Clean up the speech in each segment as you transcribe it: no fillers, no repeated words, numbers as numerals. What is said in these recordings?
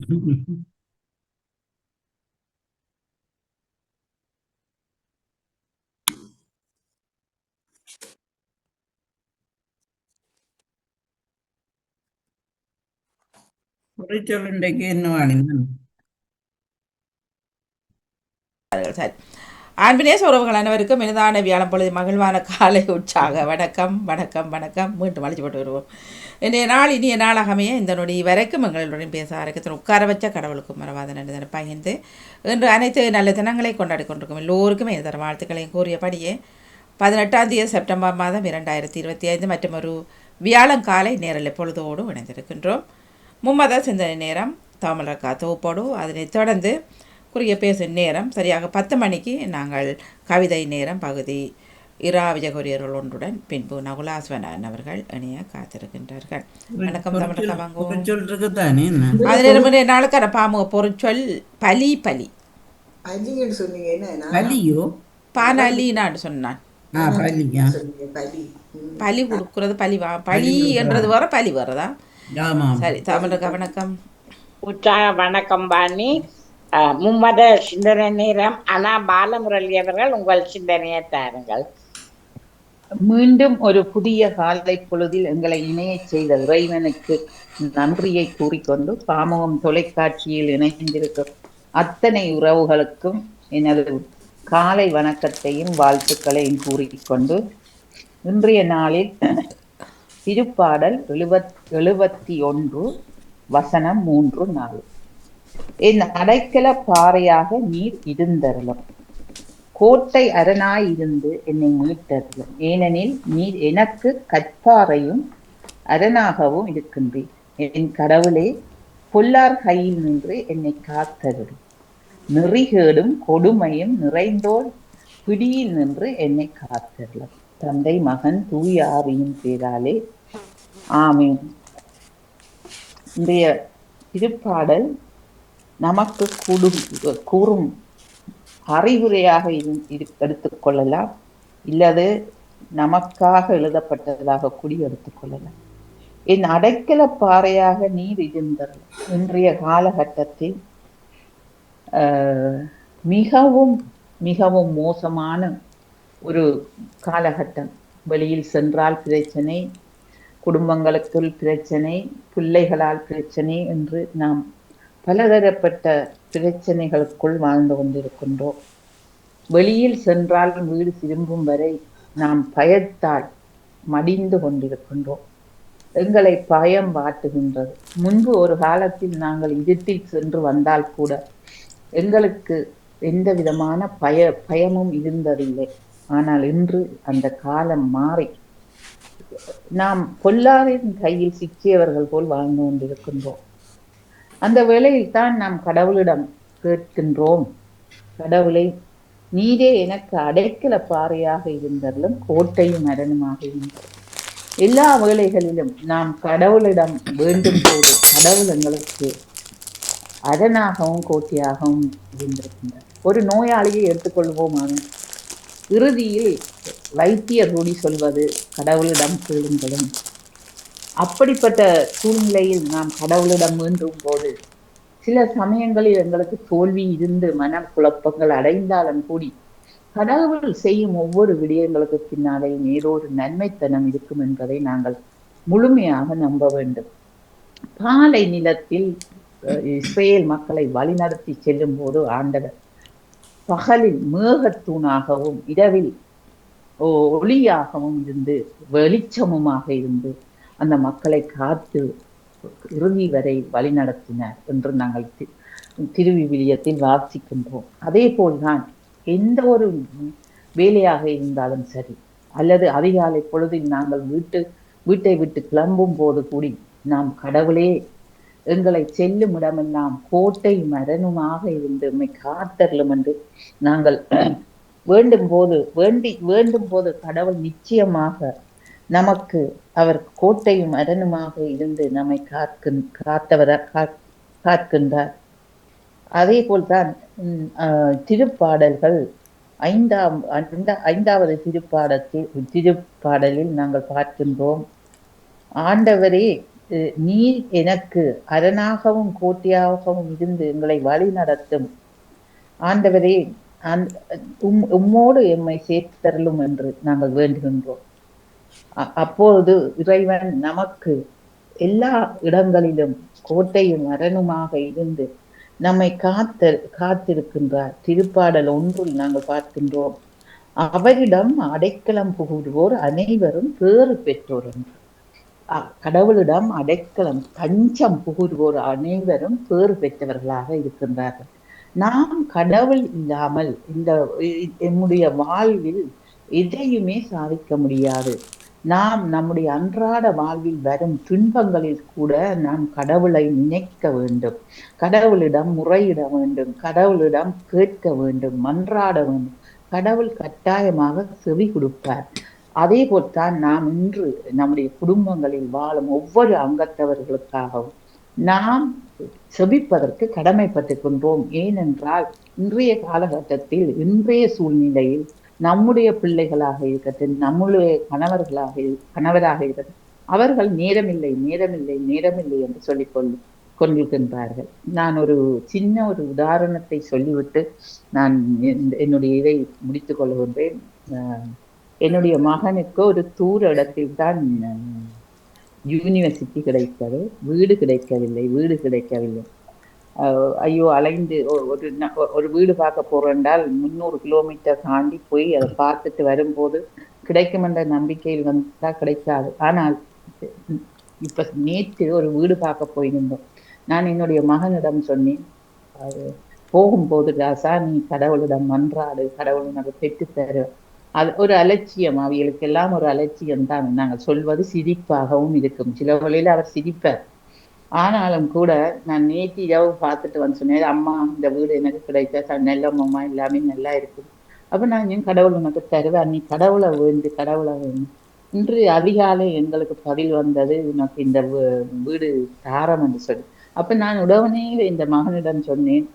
குறிச்சொல்லுண்டைக்கு என்ன வாணினம்? சரி. அன்பினேச உறவுகள் அனைவருக்கும் இனிதான வியாழம் பொழுது மகிழ்வான காலை உற்சாக வணக்கம் வணக்கம் வணக்கம் மீண்டும் அழைச்சி போட்டு வருவோம். இன்றைய நாள் இனிய நாளாகமைய இந்த நொடி வரைக்கும் எங்களுடன் பேச ஆரக்கத்தில் உட்கார வச்ச கடவுளுக்கும் மறவாத நன்றி பகிர்ந்து இன்று அனைத்து நல்ல தினங்களை கொண்டாடி கொண்டிருக்கும் எல்லோருக்குமே தர வாழ்த்துக்களையும் கூறியபடியே 18ஆம் தேதி செப்டம்பர் மாதம் 2025 மற்றும் ஒரு வியாழங்காலை நேரலை பொழுதோடு இணைந்திருக்கின்றோம். மும்மத சிந்தனை நேரம் தாமலக்கா தொகுப்போடு அதனைத் தொடர்ந்து குறுகிய பேசும் நேரம் சரியாக 10 மணிக்கு நாங்கள் கவிதை நேரம் பகுதி இரா விஜயகுரியர்கள் ஒன்றுடன் பின்பு நகுலாஸ்வனன் அவர்கள் இணைய காத்திருக்கின்றார்கள். வணக்கம் தமிழக வாங்கோ. குறிச்சொல் இருக்குதானே என்ன? அது நேரம் நாளுக்கான பாமுக பொருட்சொல் பலி பலி அலின்னு சொன்னீங்க என்ன? பலியோ? பானலினான்னு சொன்னான். பலியா? சொன்னீங்க பலி. பலி கொடுக்கறது பலிவா பலி என்றது வர பலி வரதா? ஆமாம். சரி தமிழக வணக்கம். உற்சாக வணக்கம் பாணி. மும்மத சிந்தனை நேரம். ஆனா பாலமுரளி அவர்கள் உங்கள் சிந்தனையை தாருங்கள். மீண்டும் ஒரு புதிய காலை பொழுதில் எங்களை இணையச் செய்த இறைவனுக்கு நன்றியை கூறிக்கொண்டு பாமகம் தொலைக்காட்சியில் இணைந்திருக்கும் அத்தனை உறவுகளுக்கும் எனது காலை வணக்கத்தையும் வாழ்த்துக்களையும் கூறிக்கொண்டு இன்றைய நாளில் திருப்பாடல் 71 வசனம் 3-4. என் அடைக்கல பாறையாக நீர் இருந்தருளும், கோட்டை அரணாயிருந்து என்னை மீட்டருளும், ஏனெனில் நீர் எனக்கு கற்பாறையும் அரணாகவும் இருக்கின்றீர். என் கடவுளே, பொல்லார் கையில் நின்று என்னை காத்தருளும், நெறிகேடும் கொடுமையும் நிறைந்தோர் பிடியில் நின்று என்னை காத்தருளும். தந்தை மகன் தூய ஆவியின் பேராலே ஆமீன். இன்றைய திருப்பாடல் நமக்கு கூறும் அறிவுரையாக எடுத்துக்கொள்ளலாம், இல்லது நமக்காக எழுதப்பட்டதாக கூடி எடுத்துக்கொள்ளலாம். என் அடைக்கல பாறையாக நீர் இருந்தது. இன்றைய காலகட்டத்தில் மிகவும் மிகவும் மோசமான ஒரு காலகட்டம். வெளியில் சென்றால் பிரச்சனை, குடும்பங்களுக்குள் பிரச்சனை, பிள்ளைகளால் பிரச்சனை என்று நாம் பலதரப்பட்ட பிரச்சனைகளுக்குள் வாழ்ந்து கொண்டிருக்கின்றோம். வெளியில் சென்றால் வீடு திரும்பும் வரை நாம் பயத்தால் மடிந்து கொண்டிருக்கின்றோம். எங்களை பயம் வாட்டுகின்றது. முன்பு ஒரு காலத்தில் நாங்கள் இருட்டில் சென்று வந்தால் கூட எங்களுக்கு எந்த விதமான பயமும் இருந்ததில்லை. ஆனால் இன்று அந்த காலம் மாறி நாம் பொல்லாரின் கையில் சிக்கியவர்கள் போல் வாழ்ந்து கொண்டிருக்கின்றோம். அந்த வேளையில் தான் நாம் கடவுளிடம் கேட்கின்றோம், கடவுளை, நீரே எனக்கு அடைக்கல பாறையாக இருந்தருளும், கோட்டையும் அரணுமாக இருந்தது. எல்லா வேளைகளிலும் நாம் கடவுளிடம் வேண்டும் போது கடவுள் எங்களுக்கு அரணாகவும் கோட்டையாகவும் இருந்திருக்கின்றார். ஒரு நோயாளியை எடுத்துக்கொள்வோமான இறுதியில் வைத்தியர் கூடி சொல்வது கடவுளிடம் கேளுங்களும். அப்படிப்பட்ட சூழ்நிலையில் நாம் கடவுளிடம் வேண்டும் போது சில சமயங்களில் எங்களுக்கு தோல்வி இருந்து மன குழப்பங்கள் அடைந்தாலும் கூடி கடவுள் செய்யும் ஒவ்வொரு விடயங்களுக்கு பின்னாலேயும் ஏதோ ஒரு நன்மைத்தனம் இருக்கும் என்பதை நாங்கள் முழுமையாக நம்ப வேண்டும். பாலை நிலத்தில் இஸ்ரேல் மக்களை வழிநடத்தி செல்லும் போது ஆண்டவர் பகலில் மேகத்தூணாகவும் இரவில் ஒளியாகவும் இருந்து வெளிச்சமுமாக இருந்து அந்த மக்களை காத்து இறுதி வரை வழிநடத்தினார் என்று நாங்கள் திருவிவிலியத்தில் வாசிக்கின்றோம். அதே போல்தான் எந்த ஒரு வேலையாக இருந்தாலும் சரி, அல்லது அதிகாலை பொழுதில் நாங்கள் வீட்டை விட்டு கிளம்பும் போது கூடி நாம் கடவுளே, எங்களை செல்லும் இடமெல்லாம் கோட்டை மரணுமாக இருந்து நம்மை காத்தருளும் என்று நாங்கள் வேண்டும் போது கடவுள் நிச்சயமாக நமக்கு அவர் கோட்டையும் அரணுமாக இருந்து நம்மை காக்கின்றார். அதே போல்தான் திருப்பாடல்கள் 5வது திருப்பாடலில் நாங்கள் பார்க்கின்றோம், ஆண்டவரே நீர் எனக்கு அரணாகவும் கோட்டையாகவும் இருந்து எங்களை வழி நடத்தும் ஆண்டவரே, உம்மோடு எம்மை சேர்த்தருளும் என்று நாங்கள் வேண்டுகின்றோம். அப்போது இறைவன் நமக்கு எல்லா இடங்களிலும் கோட்டையும் அரணுமாக இருந்து நம்மை காத்திருக்கின்றார். திருப்பாடல் 1 நாங்கள் பார்க்கின்றோம், அவரிடம் அடைக்கலம் புகுவோர் அனைவரும் பேறு பெற்றோர் என்று. கடவுளிடம் அடைக்கலம் தஞ்சம் புகுவோர் அனைவரும் பேறு பெற்றவர்களாக இருக்கின்றார்கள். நாம் கடவுள் இல்லாமல் நம்முடைய வாழ்வில் எதையுமே சாதிக்க முடியாது. நாம் நம்முடைய அன்றாட வாழ்வில் வரும் துன்பங்களில் கூட நாம் கடவுளை நினைக்க வேண்டும், கடவுளிடம் முறையிட வேண்டும், கடவுளிடம் கேட்க வேண்டும், மன்றாட வேண்டும். கடவுள் கட்டாயமாக செவி கொடுப்பார். அதே போல்தான் நாம் இன்று நம்முடைய குடும்பங்களில் வாழும் ஒவ்வொரு அங்கத்தவர்களுக்காகவும் நாம் செபிப்பதற்கு கடமைப்பட்டிருக்கின்றோம். ஏனென்றால் இன்றைய காலகட்டத்தில், இன்றைய சூழ்நிலையில் நம்முடைய பிள்ளைகளாக இருக்கட்டும், நம்முடைய கணவராக இருக்கட்டும், அவர்கள் நேரமில்லை என்று சொல்லிக் கொண்டிருக்கின்றார்கள். நான் ஒரு சின்ன உதாரணத்தை சொல்லிவிட்டு நான் என்னுடைய இதை முடித்துக் கொள்கின்றேன். என்னுடைய மகனுக்கு ஒரு தூர இடத்தில் தான் யூனிவர்சிட்டி கிடைத்தது. வீடு கிடைக்கவில்லை. ஐயோ, அலைந்து ஒரு வீடு பார்க்க போறேன்றால் 300 கிலோமீட்டர் தாண்டி போய் அதை பார்த்துட்டு வரும்போது கிடைக்கும் என்ற நம்பிக்கையில் வந்தா கிடைக்காது. ஆனால் இப்ப நேற்று ஒரு வீடு பார்க்க போயிருந்தோம். நான் என்னுடைய மகனிடம் சொன்னேன், போகும்போது ராசா, நீ கடவுளிடம் மன்றாடு, கடவுள் உனக்கு பெற்று தரு. அது ஒரு அலட்சியம், அவைகளுக்கு எல்லாம் ஒரு அலட்சியம் தான். நாங்கள் சொல்வது சிரிப்பாகவும் இருக்கும். சில வழியில் அவர் சிரிப்பார். ஆனாலும் கூட நான் நேற்று இரவு பார்த்துட்டு வந்து சொன்னேன், அம்மா இந்த வீடு எனக்கு கிடைத்த நல்ல அம்மா, எல்லாமே நல்லா இருக்குது. அப்ப நான் என் கடவுள் உனக்கு தருவேன், நீ கடவுளை வேண்டும். இன்று அதிகாலை எங்களுக்கு பதில் வந்தது, உனக்கு இந்த வீடு தாரம் என்று சொல்லி. அப்ப நான் உடனே இந்த மகனிடம் சொன்னேன்,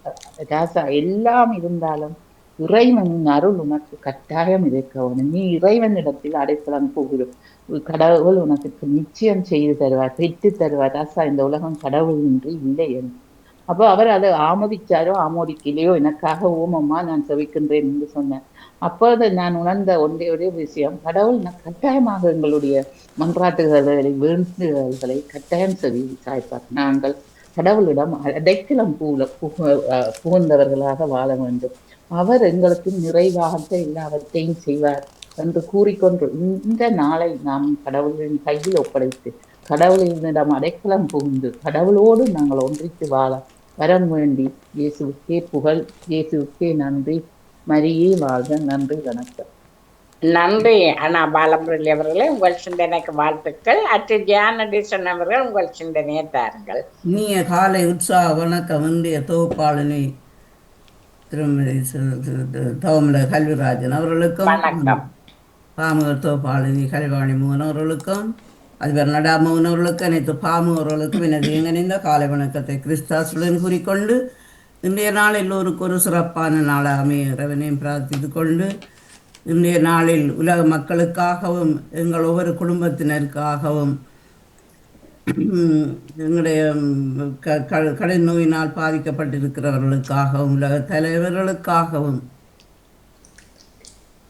ராசா, எல்லாம் இருந்தாலும் இறைவனின் அருள் உனக்கு கட்டாயம் இருக்கணும். நீ இறைவனிடத்தில் அடைக்கலம் போகிறோம், கடவுள் உனக்கு நிச்சயம் செய்து தருவார், பெற்று தருவார். ராசா, இந்த உலகம் கடவுள் இன்றி இல்லை என்று. அப்போ அவர் அதை ஆமோதிச்சாரோ ஆமோதிக்கலையோ, எனக்காக ஓமம்மா நான் செவிக்கின்றேன் என்று சொன்னேன். அப்போது நான் உணர்ந்த ஒரே விஷயம், கடவுள் கட்டாயமாக எங்களுடைய மன்றாட்டுகளை, வேண்டுதல்களை கட்டாயம் சாய்ப்பார். நாங்கள் கடவுளிடம் அடைக்கலம் புகுந்தவர்களாக வாழ வேண்டும். அவர் எங்களுக்கு நிறைவாக எல்லாவற்றையும் செய்வார் என்று கூறிக்கொண்டு இந்த நாளை நாம் கடவுளின் கையில் ஒப்படைத்து கடவுளிடம் அடைக்கலம் புகுந்து கடவுளோடு நாங்கள் ஒன்றித்து வாழ வரம் வேண்டி, இயேசுவுக்கே புகழ், இயேசுவுக்கே நன்றி, மரியே வாழ்க. நன்றி, வணக்கம். நன்றி அண்ணா பாலமுரளி அவர்களே, உங்கள் சிந்தனைக்கு வாழ்த்துக்கள். அச்சு ஜானடிசன் அவர்கள் உங்கள் சிந்தனையை தாருங்கள். நீங்க காலை உற்சாக வணக்கம். இந்திய தொகுப்பாளினி திருமதி தவமில கல்விராஜன் அவர்களுக்கும், பாமுகர் தொகுப்பாளினி கல்வாணி மோகன் அவர்களுக்கும், அதிபர் நடாமோகன் அவர்களுக்கும், அனைத்து பாமுகர்களுக்கும் எனது இணைந்த காலை வணக்கத்தை கிறிஸ்தாசுடன் கூறிக்கொண்டு, இன்றைய நாள் எல்லோருக்கும் ஒரு சிறப்பான நாளாக அமைய இறைவனையும் பிரார்த்தித்து கொண்டு, இன்றைய நாளில் உலக மக்களுக்காகவும் எங்கள் ஒவ்வொரு குடும்பத்தினருக்காகவும் எங்களுடைய கடன் நோயினால் பாதிக்கப்பட்டிருக்கிறவர்களுக்காகவும் உலக தலைவர்களுக்காகவும்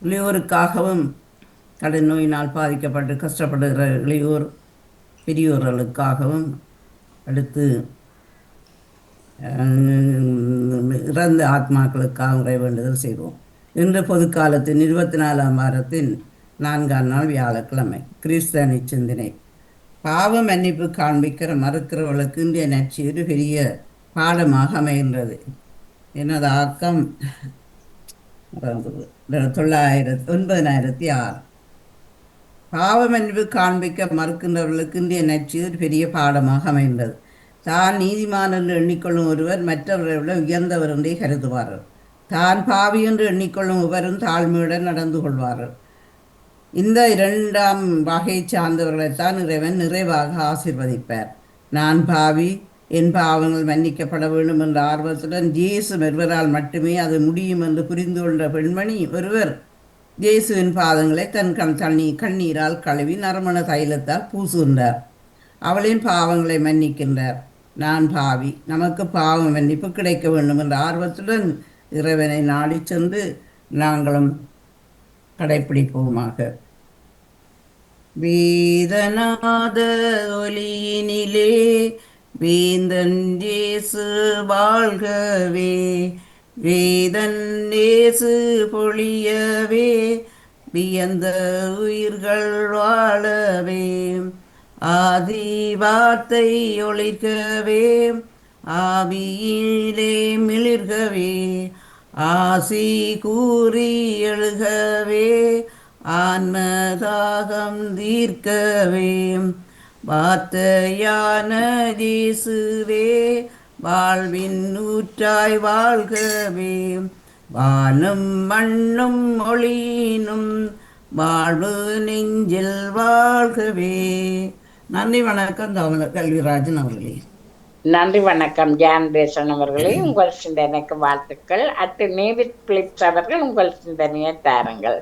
இளையோருக்காகவும் கடன் நோயினால் பாதிக்கப்பட்டு கஷ்டப்படுகிற இளையோர் பெரியோர்களுக்காகவும் அடுத்து இறந்த ஆத்மாக்களுக்காக வேண்டுதல் செய்வோம். இன்று பொதுக்காலத்தின் 24ஆம் வாரத்தின் 4ஆம் நாள் வியாழக்கிழமை. கிறிஸ்தவ சிந்தனை. பாவ மன்னிப்பு காண்பிக்கிற மறுக்கிறவர்களுக்கு இன்றைய நற்செய்தி பெரிய பாடமாக அமைகின்றது. எனது ஆக்கம் 9006. பாவ மன்னிப்பு காண்பிக்க மறுக்கின்றவர்களுக்கு இன்றைய நற்செய்தி பெரிய பாடமாக அமைகின்றது. தான் நீதிமான் என்று எண்ணிக்கொள்ளும் ஒருவர் மற்றவர்களை விட உயர்ந்தவர் என்றே கருதுவார்கள். தான் பாவி என்று எண்ணிக்கொள்ளும் ஒவ்வொரும் தாழ்மையுடன் நடந்து கொள்வார்கள். இந்த 2ஆம் வகை சார்ந்தவர்களைத்தான் இறைவன் நிறைவாக ஆசீர்வதிப்பார். நான் பாவி, என் பாவங்கள் மன்னிக்கப்பட வேண்டும் என்ற ஆர்வத்துடன் இயேசு ஒருவரால் மட்டுமே அது முடியும் என்று புரிந்து கொண்ட பெண்மணி ஒருவர் இயேசுவின் பாதங்களை தன் கண்ணீரால் கழுவி நறுமண தைலத்தால் பூசுகின்றார். அவளின் பாவங்களை மன்னிக்கின்றார். நான் பாவி, நமக்கு பாவ மன்னிப்பு கிடைக்க வேண்டும் என்ற ஆர்வத்துடன் இறைவனை நாடி சென்று நாங்களும் கடைப்பிடிப்போமாக. வேதநாத ஒலியினிலே வேந்தன் இயேசு வாழ்கவே, வேதன் இயேசு பொழியவே, வியந்த உயிர்கள் வாழவே, ஆதி வார்த்தை ஒளிர்கவே, ஆவியிலே மிளிர்கவே, ஆசி கூறி எழுகவே, ஆன்மதாகம் தீர்க்கவே, வார்த்தையான இயேசுவே வாழ்வின் ஊற்றாய் வாழ்கவே, வானும் மண்ணும் ஒளியினும் வாழ்வு நெஞ்சில் வாழ்கவே. நன்றி, வணக்கம். கல்விராஜன் அவர்களே. நன்றி, வணக்கம். ஜான் பேசன் அவர்களே, உங்கள் சிந்தனைக்கு வாழ்த்துக்கள். அட்டு நேவிட் பிலிப்ஸ் அவர்கள் உங்கள் சிந்தனையை தாருங்கள்.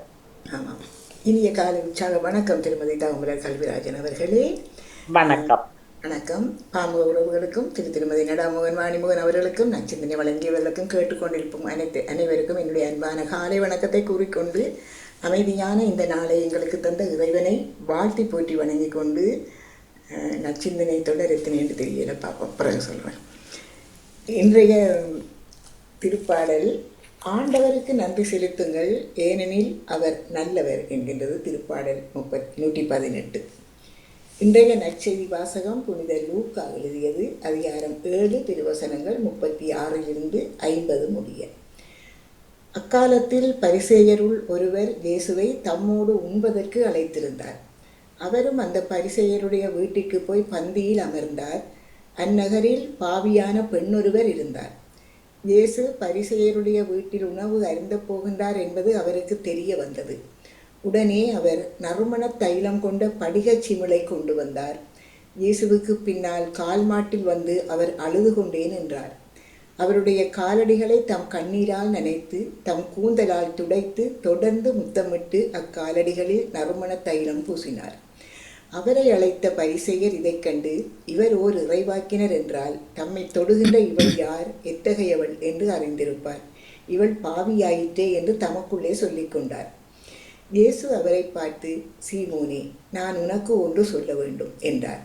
ஆமாம், இனிய காலை உற்சாக வணக்கம் திருமதி தாமரை கல்விராஜன் அவர்களே. வணக்கம். வணக்கம். பாமுக உறவுகளுக்கும் திருமதி நடாமோகன் வாணிமோகன் அவர்களுக்கும் நச்சிந்தனை வழங்கியவர்களுக்கும் கேட்டுக்கொண்டிருக்கும் அனைவருக்கும் என்னுடைய அன்பான காலை வணக்கத்தை கூறிக்கொண்டு அமைதியான இந்த நாளை எங்களுக்கு தந்த இறைவனை வாழ்த்தி போற்றி வணங்கி கொண்டு நச்சிந்தனை தொடர் எத்தனை என்று தெரியல, பார்ப்போம், பிறகு சொல்வேன். இன்றைய திருப்பாடல் ஆண்டவருக்கு நன்றி செலுத்துங்கள் ஏனெனில் அவர் நல்லவர் என்கின்றது. திருப்பாடல் 118. இன்றைய நற்செய்தி வாசகம் புனித லூக்கா எழுதியது, அதிகாரம் 7 திருவசனங்கள் 36 50 முடிய. அக்காலத்தில் பரிசேயருள் ஒருவர் இயேசுவை தம்மோடு உண்பதற்கு அழைத்திருந்தார். அவரும் அந்த பரிசேயருடைய வீட்டிற்கு போய் பந்தியில் அமர்ந்தார். அந்நகரில் பாவியான பெண்ணொருவர் இருந்தார். இயேசு பரிசேயருடைய வீட்டில் உணவு அருந்த போகின்றார் என்பது அவருக்கு தெரிய வந்தது. உடனே அவர் நறுமண தைலம் கொண்ட படிகச் சிமிழை கொண்டு வந்தார். இயேசுவுக்கு பின்னால் கால் மாட்டில் வந்து அவர் அழுது கொண்டே நின்றார். அவருடைய காலடிகளை தம் கண்ணீரால் நனைத்து தம் கூந்தலால் துடைத்து தொடர்ந்து முத்தமிட்டு அக்காலடிகளில் நறுமண தைலம் பூசினார். அவரை அழைத்த பரிசேயர் இதைக் கண்டு, இவர் ஓர் இறைவாக்கினர் என்றால் தம்மை தொடுகின்ற இவள் யார், எத்தகையவள் என்று அறிந்திருப்பார். இவள் பாவியாயிற்றே என்று தமக்குள்ளே சொல்லிக் கொண்டார். இயேசு அவரை பார்த்து, சீமோனே, நான் உனக்கு ஒன்று சொல்ல வேண்டும் என்றார்.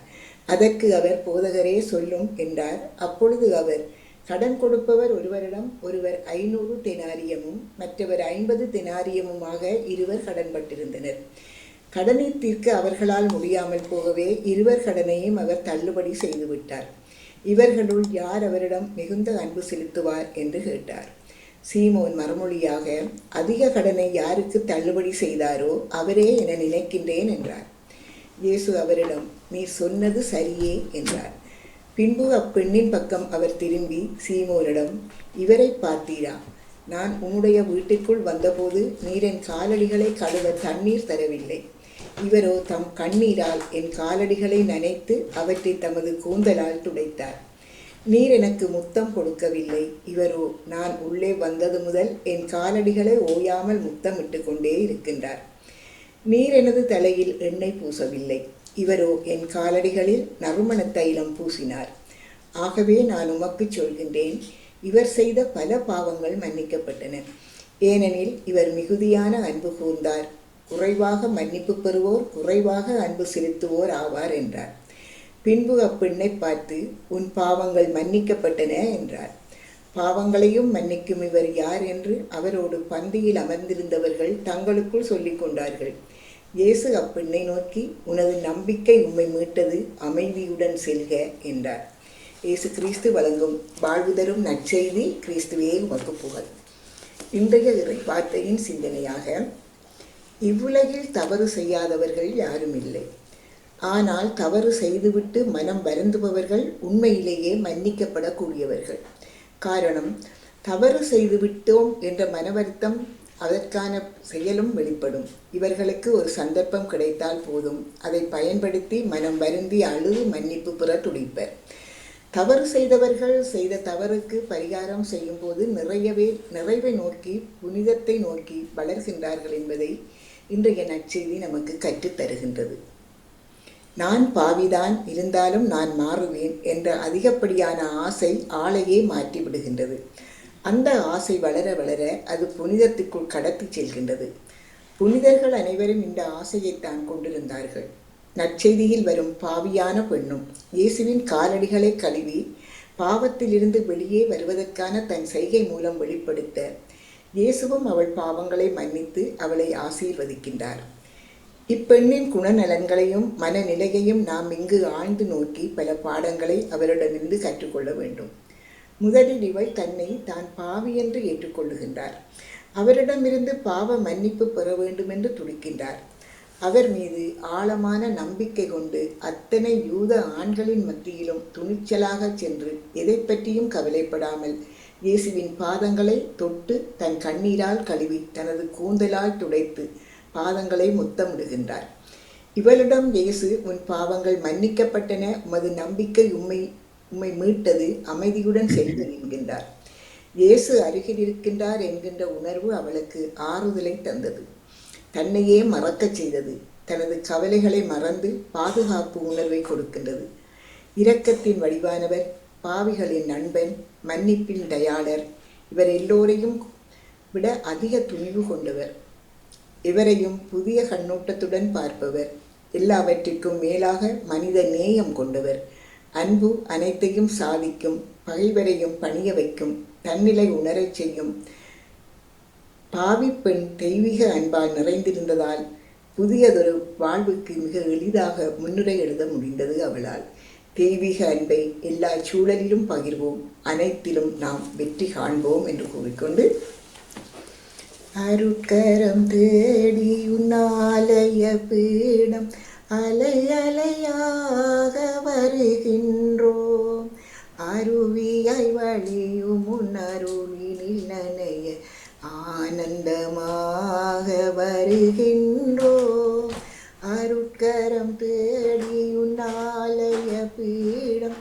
அதற்கு அவர், போதகரே சொல்லும் என்றார். அப்பொழுது அவர், கடன் கொடுப்பவர் ஒருவரிடம் ஒருவர் 500 தெனாரியமும் மற்றவர் 50 தெனாரியமுமாக இருவர் கடன்பட்டிருந்தனர். கடனை தீர்க்க அவர்களால் முடியாமல் போகவே இருவர் கடனையும் அவர் தள்ளுபடி செய்துவிட்டார். இவர்களுள் யார் அவரிடம் மிகுந்த அன்பு செலுத்துவார் என்று கேட்டார். சீமோன் மறுமொழியாக, அதிக கடனை யாருக்கு தள்ளுபடி செய்தாரோ அவரே என நினைக்கின்றேன் என்றார். இயேசு அவரிடம், நீ சொன்னது சரியே என்றார். பின்பு அப்பெண்ணின் பக்கம் அவர் திரும்பி சீமோனிடம், இவரை பார்த்தீரா? நான் உன்னுடைய வீட்டிற்குள் வந்தபோது நீர் என் காலடிகளை கழுவ தண்ணீர் தரவில்லை. இவரோ தம் கண்ணீரால் என் காலடிகளை நனைத்து அவற்றை தமது கூந்தலால் துடைத்தார். நீர் எனக்கு முத்தம் கொடுக்கவில்லை. இவரோ நான் உள்ளே வந்தது முதல் என் காலடிகளை ஓயாமல் முத்தமிட்டு கொண்டே இருக்கின்றார். நீர் எனது தலையில் எண்ணெய் பூசவில்லை. இவரோ என் காலடிகளில் நறுமண தைலம் பூசினார். ஆகவே நான் உமக்கு சொல்கின்றேன், இவர் செய்த பல பாவங்கள் மன்னிக்கப்பட்டன, ஏனெனில் இவர் மிகுதியான அன்பு கூர்ந்தார். குறைவாக மன்னிப்பு பெறுவோர் குறைவாக அன்பு செலுத்துவோர் ஆவார் என்றார். பின்பு அப்பெண்ணை பார்த்து, உன் பாவங்கள் மன்னிக்கப்பட்டன என்றார். பாவங்களையும் மன்னிக்கும் இவர் யார் என்று அவரோடு பந்தியில் அமர்ந்திருந்தவர்கள் தங்களுக்குள் சொல்லிக் கொண்டார்கள். இயேசு அப்பெண்ணை நோக்கி, உனது நம்பிக்கை உம்மை மீட்டது, அமைதியுடன் செல்க என்றார். இயேசு கிறிஸ்து வழங்கும் வாழ்வு தரும் நற்செய்தி. கிறிஸ்துவே உமக்கு புகழ். இன்றைய இறை வார்த்தையின் சிந்தனையாக, இவ்வுலகில் தவறு செய்யாதவர்கள் யாரும் இல்லை. ஆனால் தவறு செய்துவிட்டு மனம் வருந்துபவர்கள் உண்மையிலேயே மன்னிக்கப்படக்கூடியவர்கள். காரணம், தவறு செய்துவிட்டோம் என்ற மன வருத்தம், அதற்கான செயலும் வெளிப்படும். இவர்களுக்கு ஒரு சந்தர்ப்பம் கிடைத்தால் போதும், அதை பயன்படுத்தி மனம் வருந்தி அழுது மன்னிப்பு பெற துடிப்பர். தவறு செய்தவர்கள் செய்த தவறுக்கு பரிகாரம் செய்யும் போது நிறைவை நோக்கி புனிதத்தை நோக்கி வளர்கின்றார்கள் என்பதை இன்றைய நற்செய்தி நமக்கு கற்றுத்தருகின்றது. நான் பாவிதான், இருந்தாலும் நான் மாறுவேன் என்ற அதிகப்படியான ஆசை ஆளையே மாற்றி விடுகின்றது. அந்த ஆசை வளர வளர அது புனிதத்துக்குள் கடத்தி செல்கின்றது. புனிதர்கள் அனைவரும் இந்த ஆசையைத்தான் கொண்டிருந்தார்கள். நற்செய்தியில் வரும் பாவியான பெண்ணும் இயேசுவின் காலடிகளை கழுவி பாவத்திலிருந்து வெளியே வருவதற்கான தன் செய்கை மூலம் வெளிப்படுத்த இயேசுவும் அவள் பாவங்களை மன்னித்து அவளை ஆசீர்வதிக்கின்றார். இப்பெண்ணின் குணநலன்களையும் மனநிலையையும் நாம் இங்கு ஆழ்ந்து நோக்கி பல பாடங்களை அவரிடமிருந்து கற்றுக்கொள்ள வேண்டும். முதலில் இவள் தன்னை தான் பாவி என்று ஏற்றுக்கொள்ளுகின்றார். அவரிடமிருந்து பாவ மன்னிப்பு பெற வேண்டும் என்று துடிக்கின்றார். அவர் மீது ஆழமான நம்பிக்கை கொண்டு அத்தனை யூத ஆண்களின் மத்தியிலும் துணிச்சலாக சென்று எதை பற்றியும் கவலைப்படாமல் இயேசுவின் பாதங்களை தொட்டு தன் கண்ணீரால் கழுவி தனது கூந்தலால் துடைத்து பாதங்களை முத்தமிடுகின்றார். இவளிடம் இயேசு, உன் பாவங்கள் மன்னிக்கப்பட்டன, உமது நம்பிக்கை உம்மை மீட்டது, அமைதியுடன் சென்று என்கின்றார். இயேசு அருகில் இருக்கின்றார் என்கின்ற உணர்வு அவளுக்கு ஆறுதலை தந்தது. தன்னையே மறக்கச் செய்தது. தனது கவலைகளை மறந்து பாதுகாப்பு உணர்வை கொடுக்கின்றது. இரக்கத்தின் வடிவானவர், பாவிகளின் நண்பன், மன்னிப்பின் தயாளர், இவர் எல்லோரையும் விட அதிக துணிவு கொண்டவர். இவரையும் புதிய கண்ணோட்டத்துடன் பார்ப்பவர், எல்லாவற்றிற்கும் மேலாக மனித நேயம் கொண்டவர். அன்பு அனைத்தையும் சாதிக்கும், பகைவரையும் பணிய வைக்கும், தன்னிலை உணரச் செய்யும். பாவி பெண் தெய்வீக அன்பால் நிறைந்திருந்ததால் புதியதொரு வாழ்வுக்கு மிக எளிதாக முன்னுரை எழுத முடிந்தது அவளால். தெய்வீக அன்பை எல்லா சூழலிலும் பகிர்வோம், அனைத்திலும் நாம் வெற்றி காண்போம் என்று கூறிக்கொண்டு, அருட்கரம் தேடி உன்னாலய பீடம் அலை அலையாக வருகின்றோம், அருவியாய் வழியும் உன்னருளினில் நனைய ஆனந்தமாக வருகின்றோம். அருட்கரம் தேடி உன்னாலய பீடம்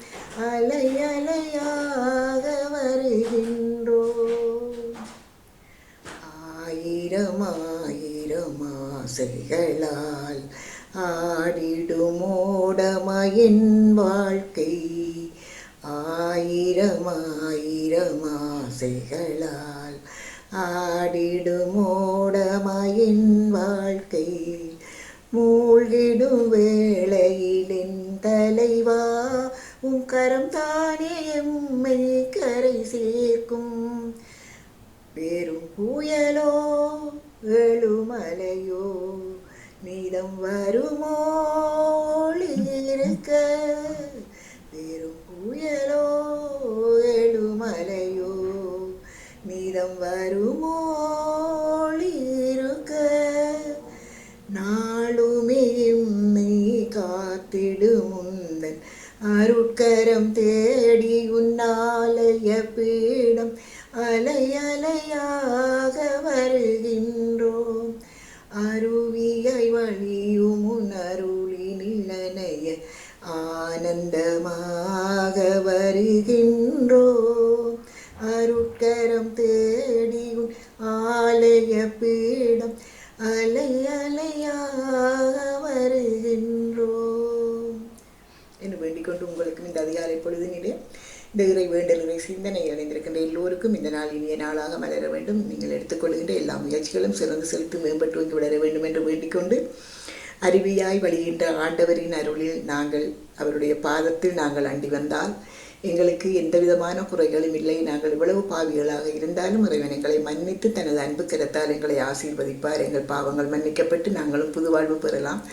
அலை அலையாக வருகின்றோம். ஆயிரம் ஆயிரம் ஆசைகளால் ஆடிடுமோடமையின் வாழ்க்கை, ஆயிரம் ஆயிரம் ஆசைகளால் ஆடிடுமோடமையின் வாழ்க்கை, மூழ்கிடும் வேளையிலின் தலைவா உன் கரம் தானே எம்மை கரை சேர்க்கும். பெரும் புயலோ எழுமலையோ நீதம் வருமோ இருக்க, பெரும் புயலோ எழுமலையோ நீதம் வருமோ இருக்க, நாளுமே எம்மை காத்திடும் முந்தன் அருட்கரம் தேடி உன்னாலய பீடம் அலை அலையாக வருகின்றோம், அருவியாய் வழியும் உன்னருளினில் நனைய ஆனந்தமாக வருகின்றோம், அருட்கரம் தேடி உன் ஆலய பீடம் அலை அலையாக வருகின்றோம் என்று வேண்டிக்கொண்டு, உங்களுக்கும் இந்த அதிகாலை பொழுதினிலே இந்த இறை வேண்டல் இறை சிந்தனை அடைந்திருக்கின்ற எல்லோருக்கும் இந்த நாள் இனிய நாளாக மலர வேண்டும். நீங்கள் எடுத்துக்கொள்கின்ற எல்லா முயற்சிகளும் சிறந்து செலுத்தி மேம்பட்டு வந்து விடர வேண்டும் என்று வேண்டிக்கொண்டு, அருவியாய் வழிகின்ற ஆண்டவரின் அருளில் நாங்கள் அவருடைய பாதத்தில் நாங்கள் அண்டி வந்தால் எங்களுக்கு எந்த விதமான குறைகளும் இல்லை. நாங்கள் இவ்வளவு பாவிகளாக இருந்தாலும் இறைவன் எங்களை மன்னித்து தனது அன்பு கரத்தால் எங்களை ஆசீர்வதிப்பார். எங்கள் பாவங்கள் மன்னிக்கப்பட்டு நாங்களும் புது வாழ்வு பெறலாம்.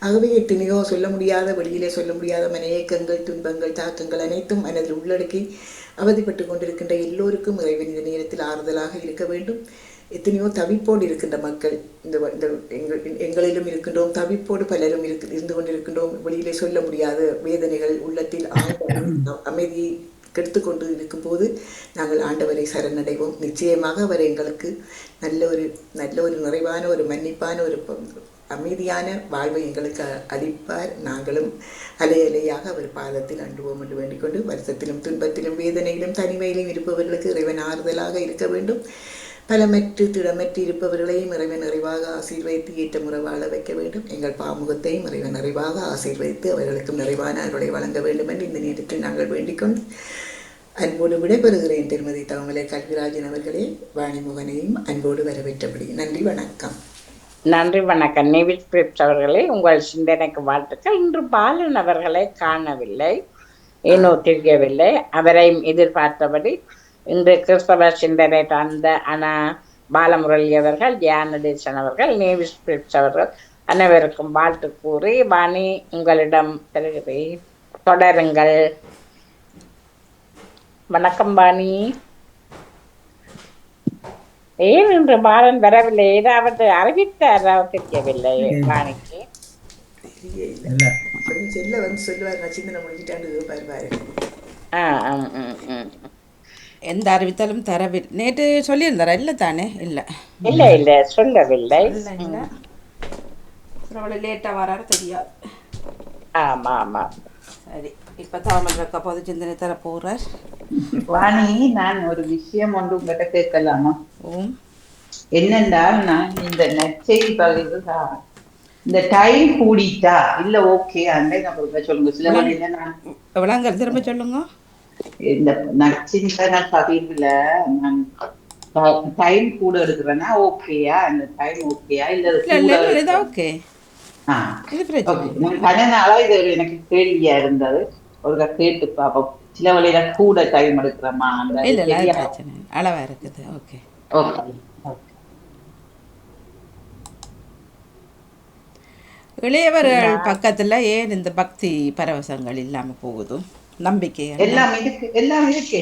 ஆகவே எத்தனையோ சொல்ல முடியாத, வெளியிலே சொல்ல முடியாத மனேக்கங்கள், துன்பங்கள், தாக்கங்கள் அனைத்தும் மனதில் உள்ளடக்கி அவதிப்பட்டு கொண்டிருக்கின்ற எல்லோருக்கும் இறைவன் இந்த நேரத்தில் ஆறுதலாக இருக்க வேண்டும். எத்தனையோ தவிப்போடு இருக்கின்ற மக்கள் இந்த எங்களிலும் இருக்கின்றோம், தவிப்போடு பலரும் இருந்து கொண்டிருக்கின்றோம். வெளியிலே சொல்ல முடியாத வேதனைகள் உள்ளத்தில் அமைதியை கெடுத்துக்கொண்டு இருக்கும்போது நாங்கள் ஆண்டவரை சரணடைவோம். நிச்சயமாக அவர் எங்களுக்கு நல்ல ஒரு நிறைவான ஒரு மன்னிப்பான ஒரு அமைதியான வாழ்வை எங்களுக்கு அளிப்பார். நாங்களும் அலை அலையாக அவர் பாதத்தில் அண்டுவோம் என்று வேண்டிக்கொண்டு, வருஷத்திலும் துன்பத்திலும் வேதனையிலும் தனிமையிலும் இருப்பவர்களுக்கு இறைவன் ஆறுதலாக இருக்க வேண்டும். பலமற்று திடமற்று இருப்பவர்களையும் இறைவன் நிறைவாக ஆசீர்வதித்து ஏற்ற முறை வாழ வைக்க வேண்டும். எங்கள் பாமுகத்தையும் இறைவன் நிறைவாக ஆசீர்வதித்து அவர்களுக்கும் நிறைவான அருளை வழங்க வேண்டும் என்று இந்த நேரத்தில் நாங்கள் வேண்டிக்கொண்டு அன்போடு விடைபெறுகிறேன். திருமதி தவமலை கல்விராஜன் அவர்களே, வாணிமுகனையும் அன்போடு வரவேற்றபடி நன்றி, வணக்கம். நன்றி, வணக்கம். நேவிட் பிரிப்ஸ் அவர்களே, உங்கள் சிந்தனைக்கு வாழ்த்துக்கள். இன்று பாலன் அவர்களை காணவில்லை, ஏனோ தெரியவில்லை. அவரையும் எதிர்பார்த்தபடி இன்று கிறிஸ்தவ சிந்தனை தந்த அண்ணா பாலமுரளி அவர்கள், தியானதேசன் அவர்கள், நேவிஸ் பிரிப்ஸ் அவர்கள் அனைவருக்கும் வாழ்த்து கூறி வாணி உங்களிடம் பெறுகிறேன். தொடருங்கள். வணக்கம் வாணி. ஏன் இன்று பாலன் வரவில்லை? ஏதாவது அறிவித்தாரா? தெரியவில்லை வாணிக்கு. செல்ல வந்து சொல்லுவார், நான் சிந்தனை முடிஞ்சிட்டான்னு பாருவாரு. எந்த அறிவித்தாலும் தரவில் நேற்று சொல்லியிருந்தாரா? இல்லை தானே? இல்லை இல்லை இல்லை சொல்லவில்லை. இல்லை அவ்வளோ லேட்டாக வராரு தெரியாது. ஆமாம் ஆமாம். சரி, இப்போ தாமல் இருக்க பொது சிந்தனை தர போகிறார். வாணி, நான் ஒரு விஷயம் ஒன்று உங்கள்கிட்ட கேட்கலாமா? என்னென்றால், நான் இந்த நற்செய்தி பகிர்வு இந்த டைம் கூடிட்டா இல்ல ஓகே அந்த சொல்லுங்க. சில வழியில நான் எவ்வளோங்க திரும்ப சொல்லுங்க. இந்த நற்சிந்தனை பகிர்வுல நான் டைம் கூட எடுக்கிறேன்னா ஓகேயா? அந்த டைம் ஓகேயா இல்ல ஓகே? நான் கன நாளா இது எனக்கு கேள்வியா இருந்தது. ஒரு கேட்டு பாப்போம். சில வழியில கூட டைம் எடுக்கிறோமா? அளவா இருக்குது. Okay okay. இளையவர்கள் பக்கத்துல ஏன் இந்த பக்தி பரவசங்கள் இல்லாம போகுது? நம்பிக்கை எல்லாம் இருக்கு, எல்லாம் இருக்கு.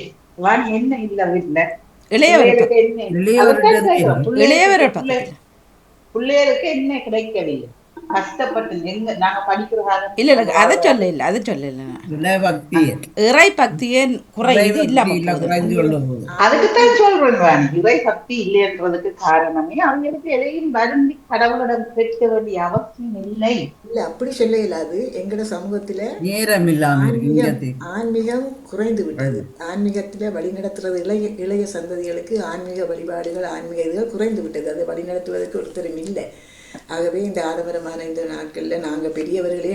என்ன இல்ல வீட்டுல இளையவர்கள் பக்கத்துல பிள்ளைகளுக்கு என்ன கிடைக்கவில்லை, கஷ்டப்பட்டு நாங்க படிக்கிற இல்ல இல்ல அதை சொல்ல இல்ல அதை சொல்லல. இறை பக்தியே குறையுது இல்லாம அதுக்குத்தான் சொல்றேன். இறை பக்தி இல்லைன்றதுக்கு காரணமே அவங்களுக்கு எதையும் வருந்தி கடவுளிடம் கேட்க வேண்டிய அவசியம் இல்லை. இல்ல அப்படி சொல்ல இயலாது. எங்கட சமூகத்துல நேரம் இல்லாம ஆன்மீகம் குறைந்து விட்டது. ஆன்மீகத்துல வழிநடத்துறது இளைய சந்ததிகளுக்கு ஆன்மீக வழிபாடுகள், ஆன்மீக இதுகள் குறைந்து விட்டது. அதை வழிநடத்துவதற்கு ஒருத்தரும் இல்லை. ஆகவே இந்த ஆடம்பரமான இந்த நாட்களில் நாங்கள் பெரியவர்களே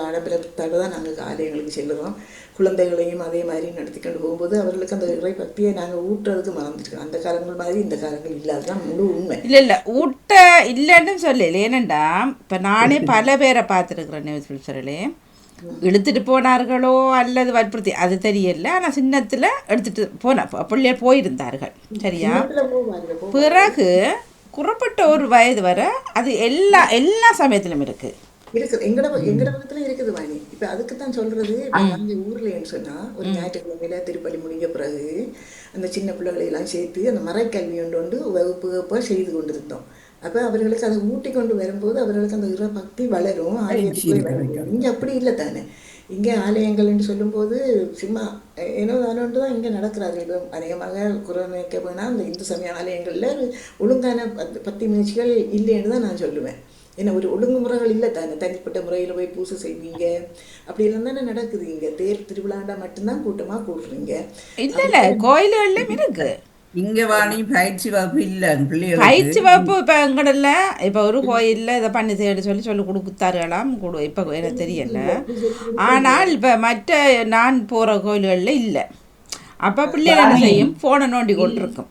ஆடம்பரத்தோடு தான் நாங்கள் ஆலயங்களுக்கு செல்லுவோம். குழந்தைகளையும் அதே மாதிரி நடத்திக்கொண்டு போகும்போது அவர்களுக்கு அந்த இறை பக்தியை நாங்கள் ஊட்டுறதுக்கு மறந்துருக்கோம். அந்த காலங்கள் மாதிரி இந்த காலங்கள் இல்லாததான் முழு உண்மை. இல்லை இல்லை ஊட்ட இல்லைன்னு சொல்லல. ஏனண்டா இப்போ நானே பல பேரை பார்த்துருக்குறேன். நியூஸ் ஃபில்சர்களே இழுத்துட்டு போனார்களோ அல்லது வற்புறுத்தி அது தெரியல. ஆனால் சின்னத்தில் எடுத்துட்டு பிள்ளைய போயிருந்தார்கள். சரியா? பிறகு குறிப்பிட்ட ஒரு வயது வர அது எல்லா சமயத்திலும் இருக்குது. எங்கட பக்கத்துல இருக்குது வாணி. இப்ப அதுக்குத்தான் சொல்றது. அந்த ஊர்லன்னு சொன்னா ஒரு ஞாயிற்றுக்கிழமையில திருப்பலி முடிஞ்ச பிறகு அந்த சின்ன பிள்ளைகளை எல்லாம் சேர்த்து அந்த மறைக்கல்வி ஒன்று வகுப்பு செய்து கொண்டிருந்தோம். அப்ப அவர்களுக்கு அதை ஊட்டி கொண்டு வரும்போது அவர்களுக்கு அந்த இறை பக்தி வளரும். இங்க அப்படி இல்லை தானே. இங்கே ஆலயங்கள்னு சொல்லும்போது சும்மா ஏனோ தானோன்ட்டு தான் இங்கே நடக்கிறார்கள். இப்போ அநேகமாக குறைக்க போனால் அந்த இந்து சமய ஆலயங்களில் ஒழுங்கான பக்தி முயற்சிகள் இல்லைன்னு தான் நான் சொல்லுவேன். ஏன்னா ஒரு ஒழுங்குமுறைகள் இல்லை தானே. தனிப்பட்ட முறையில் போய் பூசை செய்வீங்க அப்படிலாம் தானே நடக்குது. இங்கே தேர் திருவிழாண்டா மட்டும்தான் கூட்டமாக கூடுறீங்க. இல்லை இல்லை கோயில்கள்லையும் இருக்கு. இங்கே வாணி பயிற்சி வகுப்பு இல்லை. பயிற்சி வகுப்பு இப்போ எங்கடல இப்போ ஒரு கோயிலில் இதை பண்ணி தேடி சொல்லி கொடுத்தாருகளாம். இப்போ எனக்கு தெரியல. ஆனால் இப்போ மற்ற நான் போகிற கோயில்களில் இல்லை. அப்போ பிள்ளைகள் என்ன செய்யும்? ஃபோனை நோண்டி கொண்டிருக்கும்.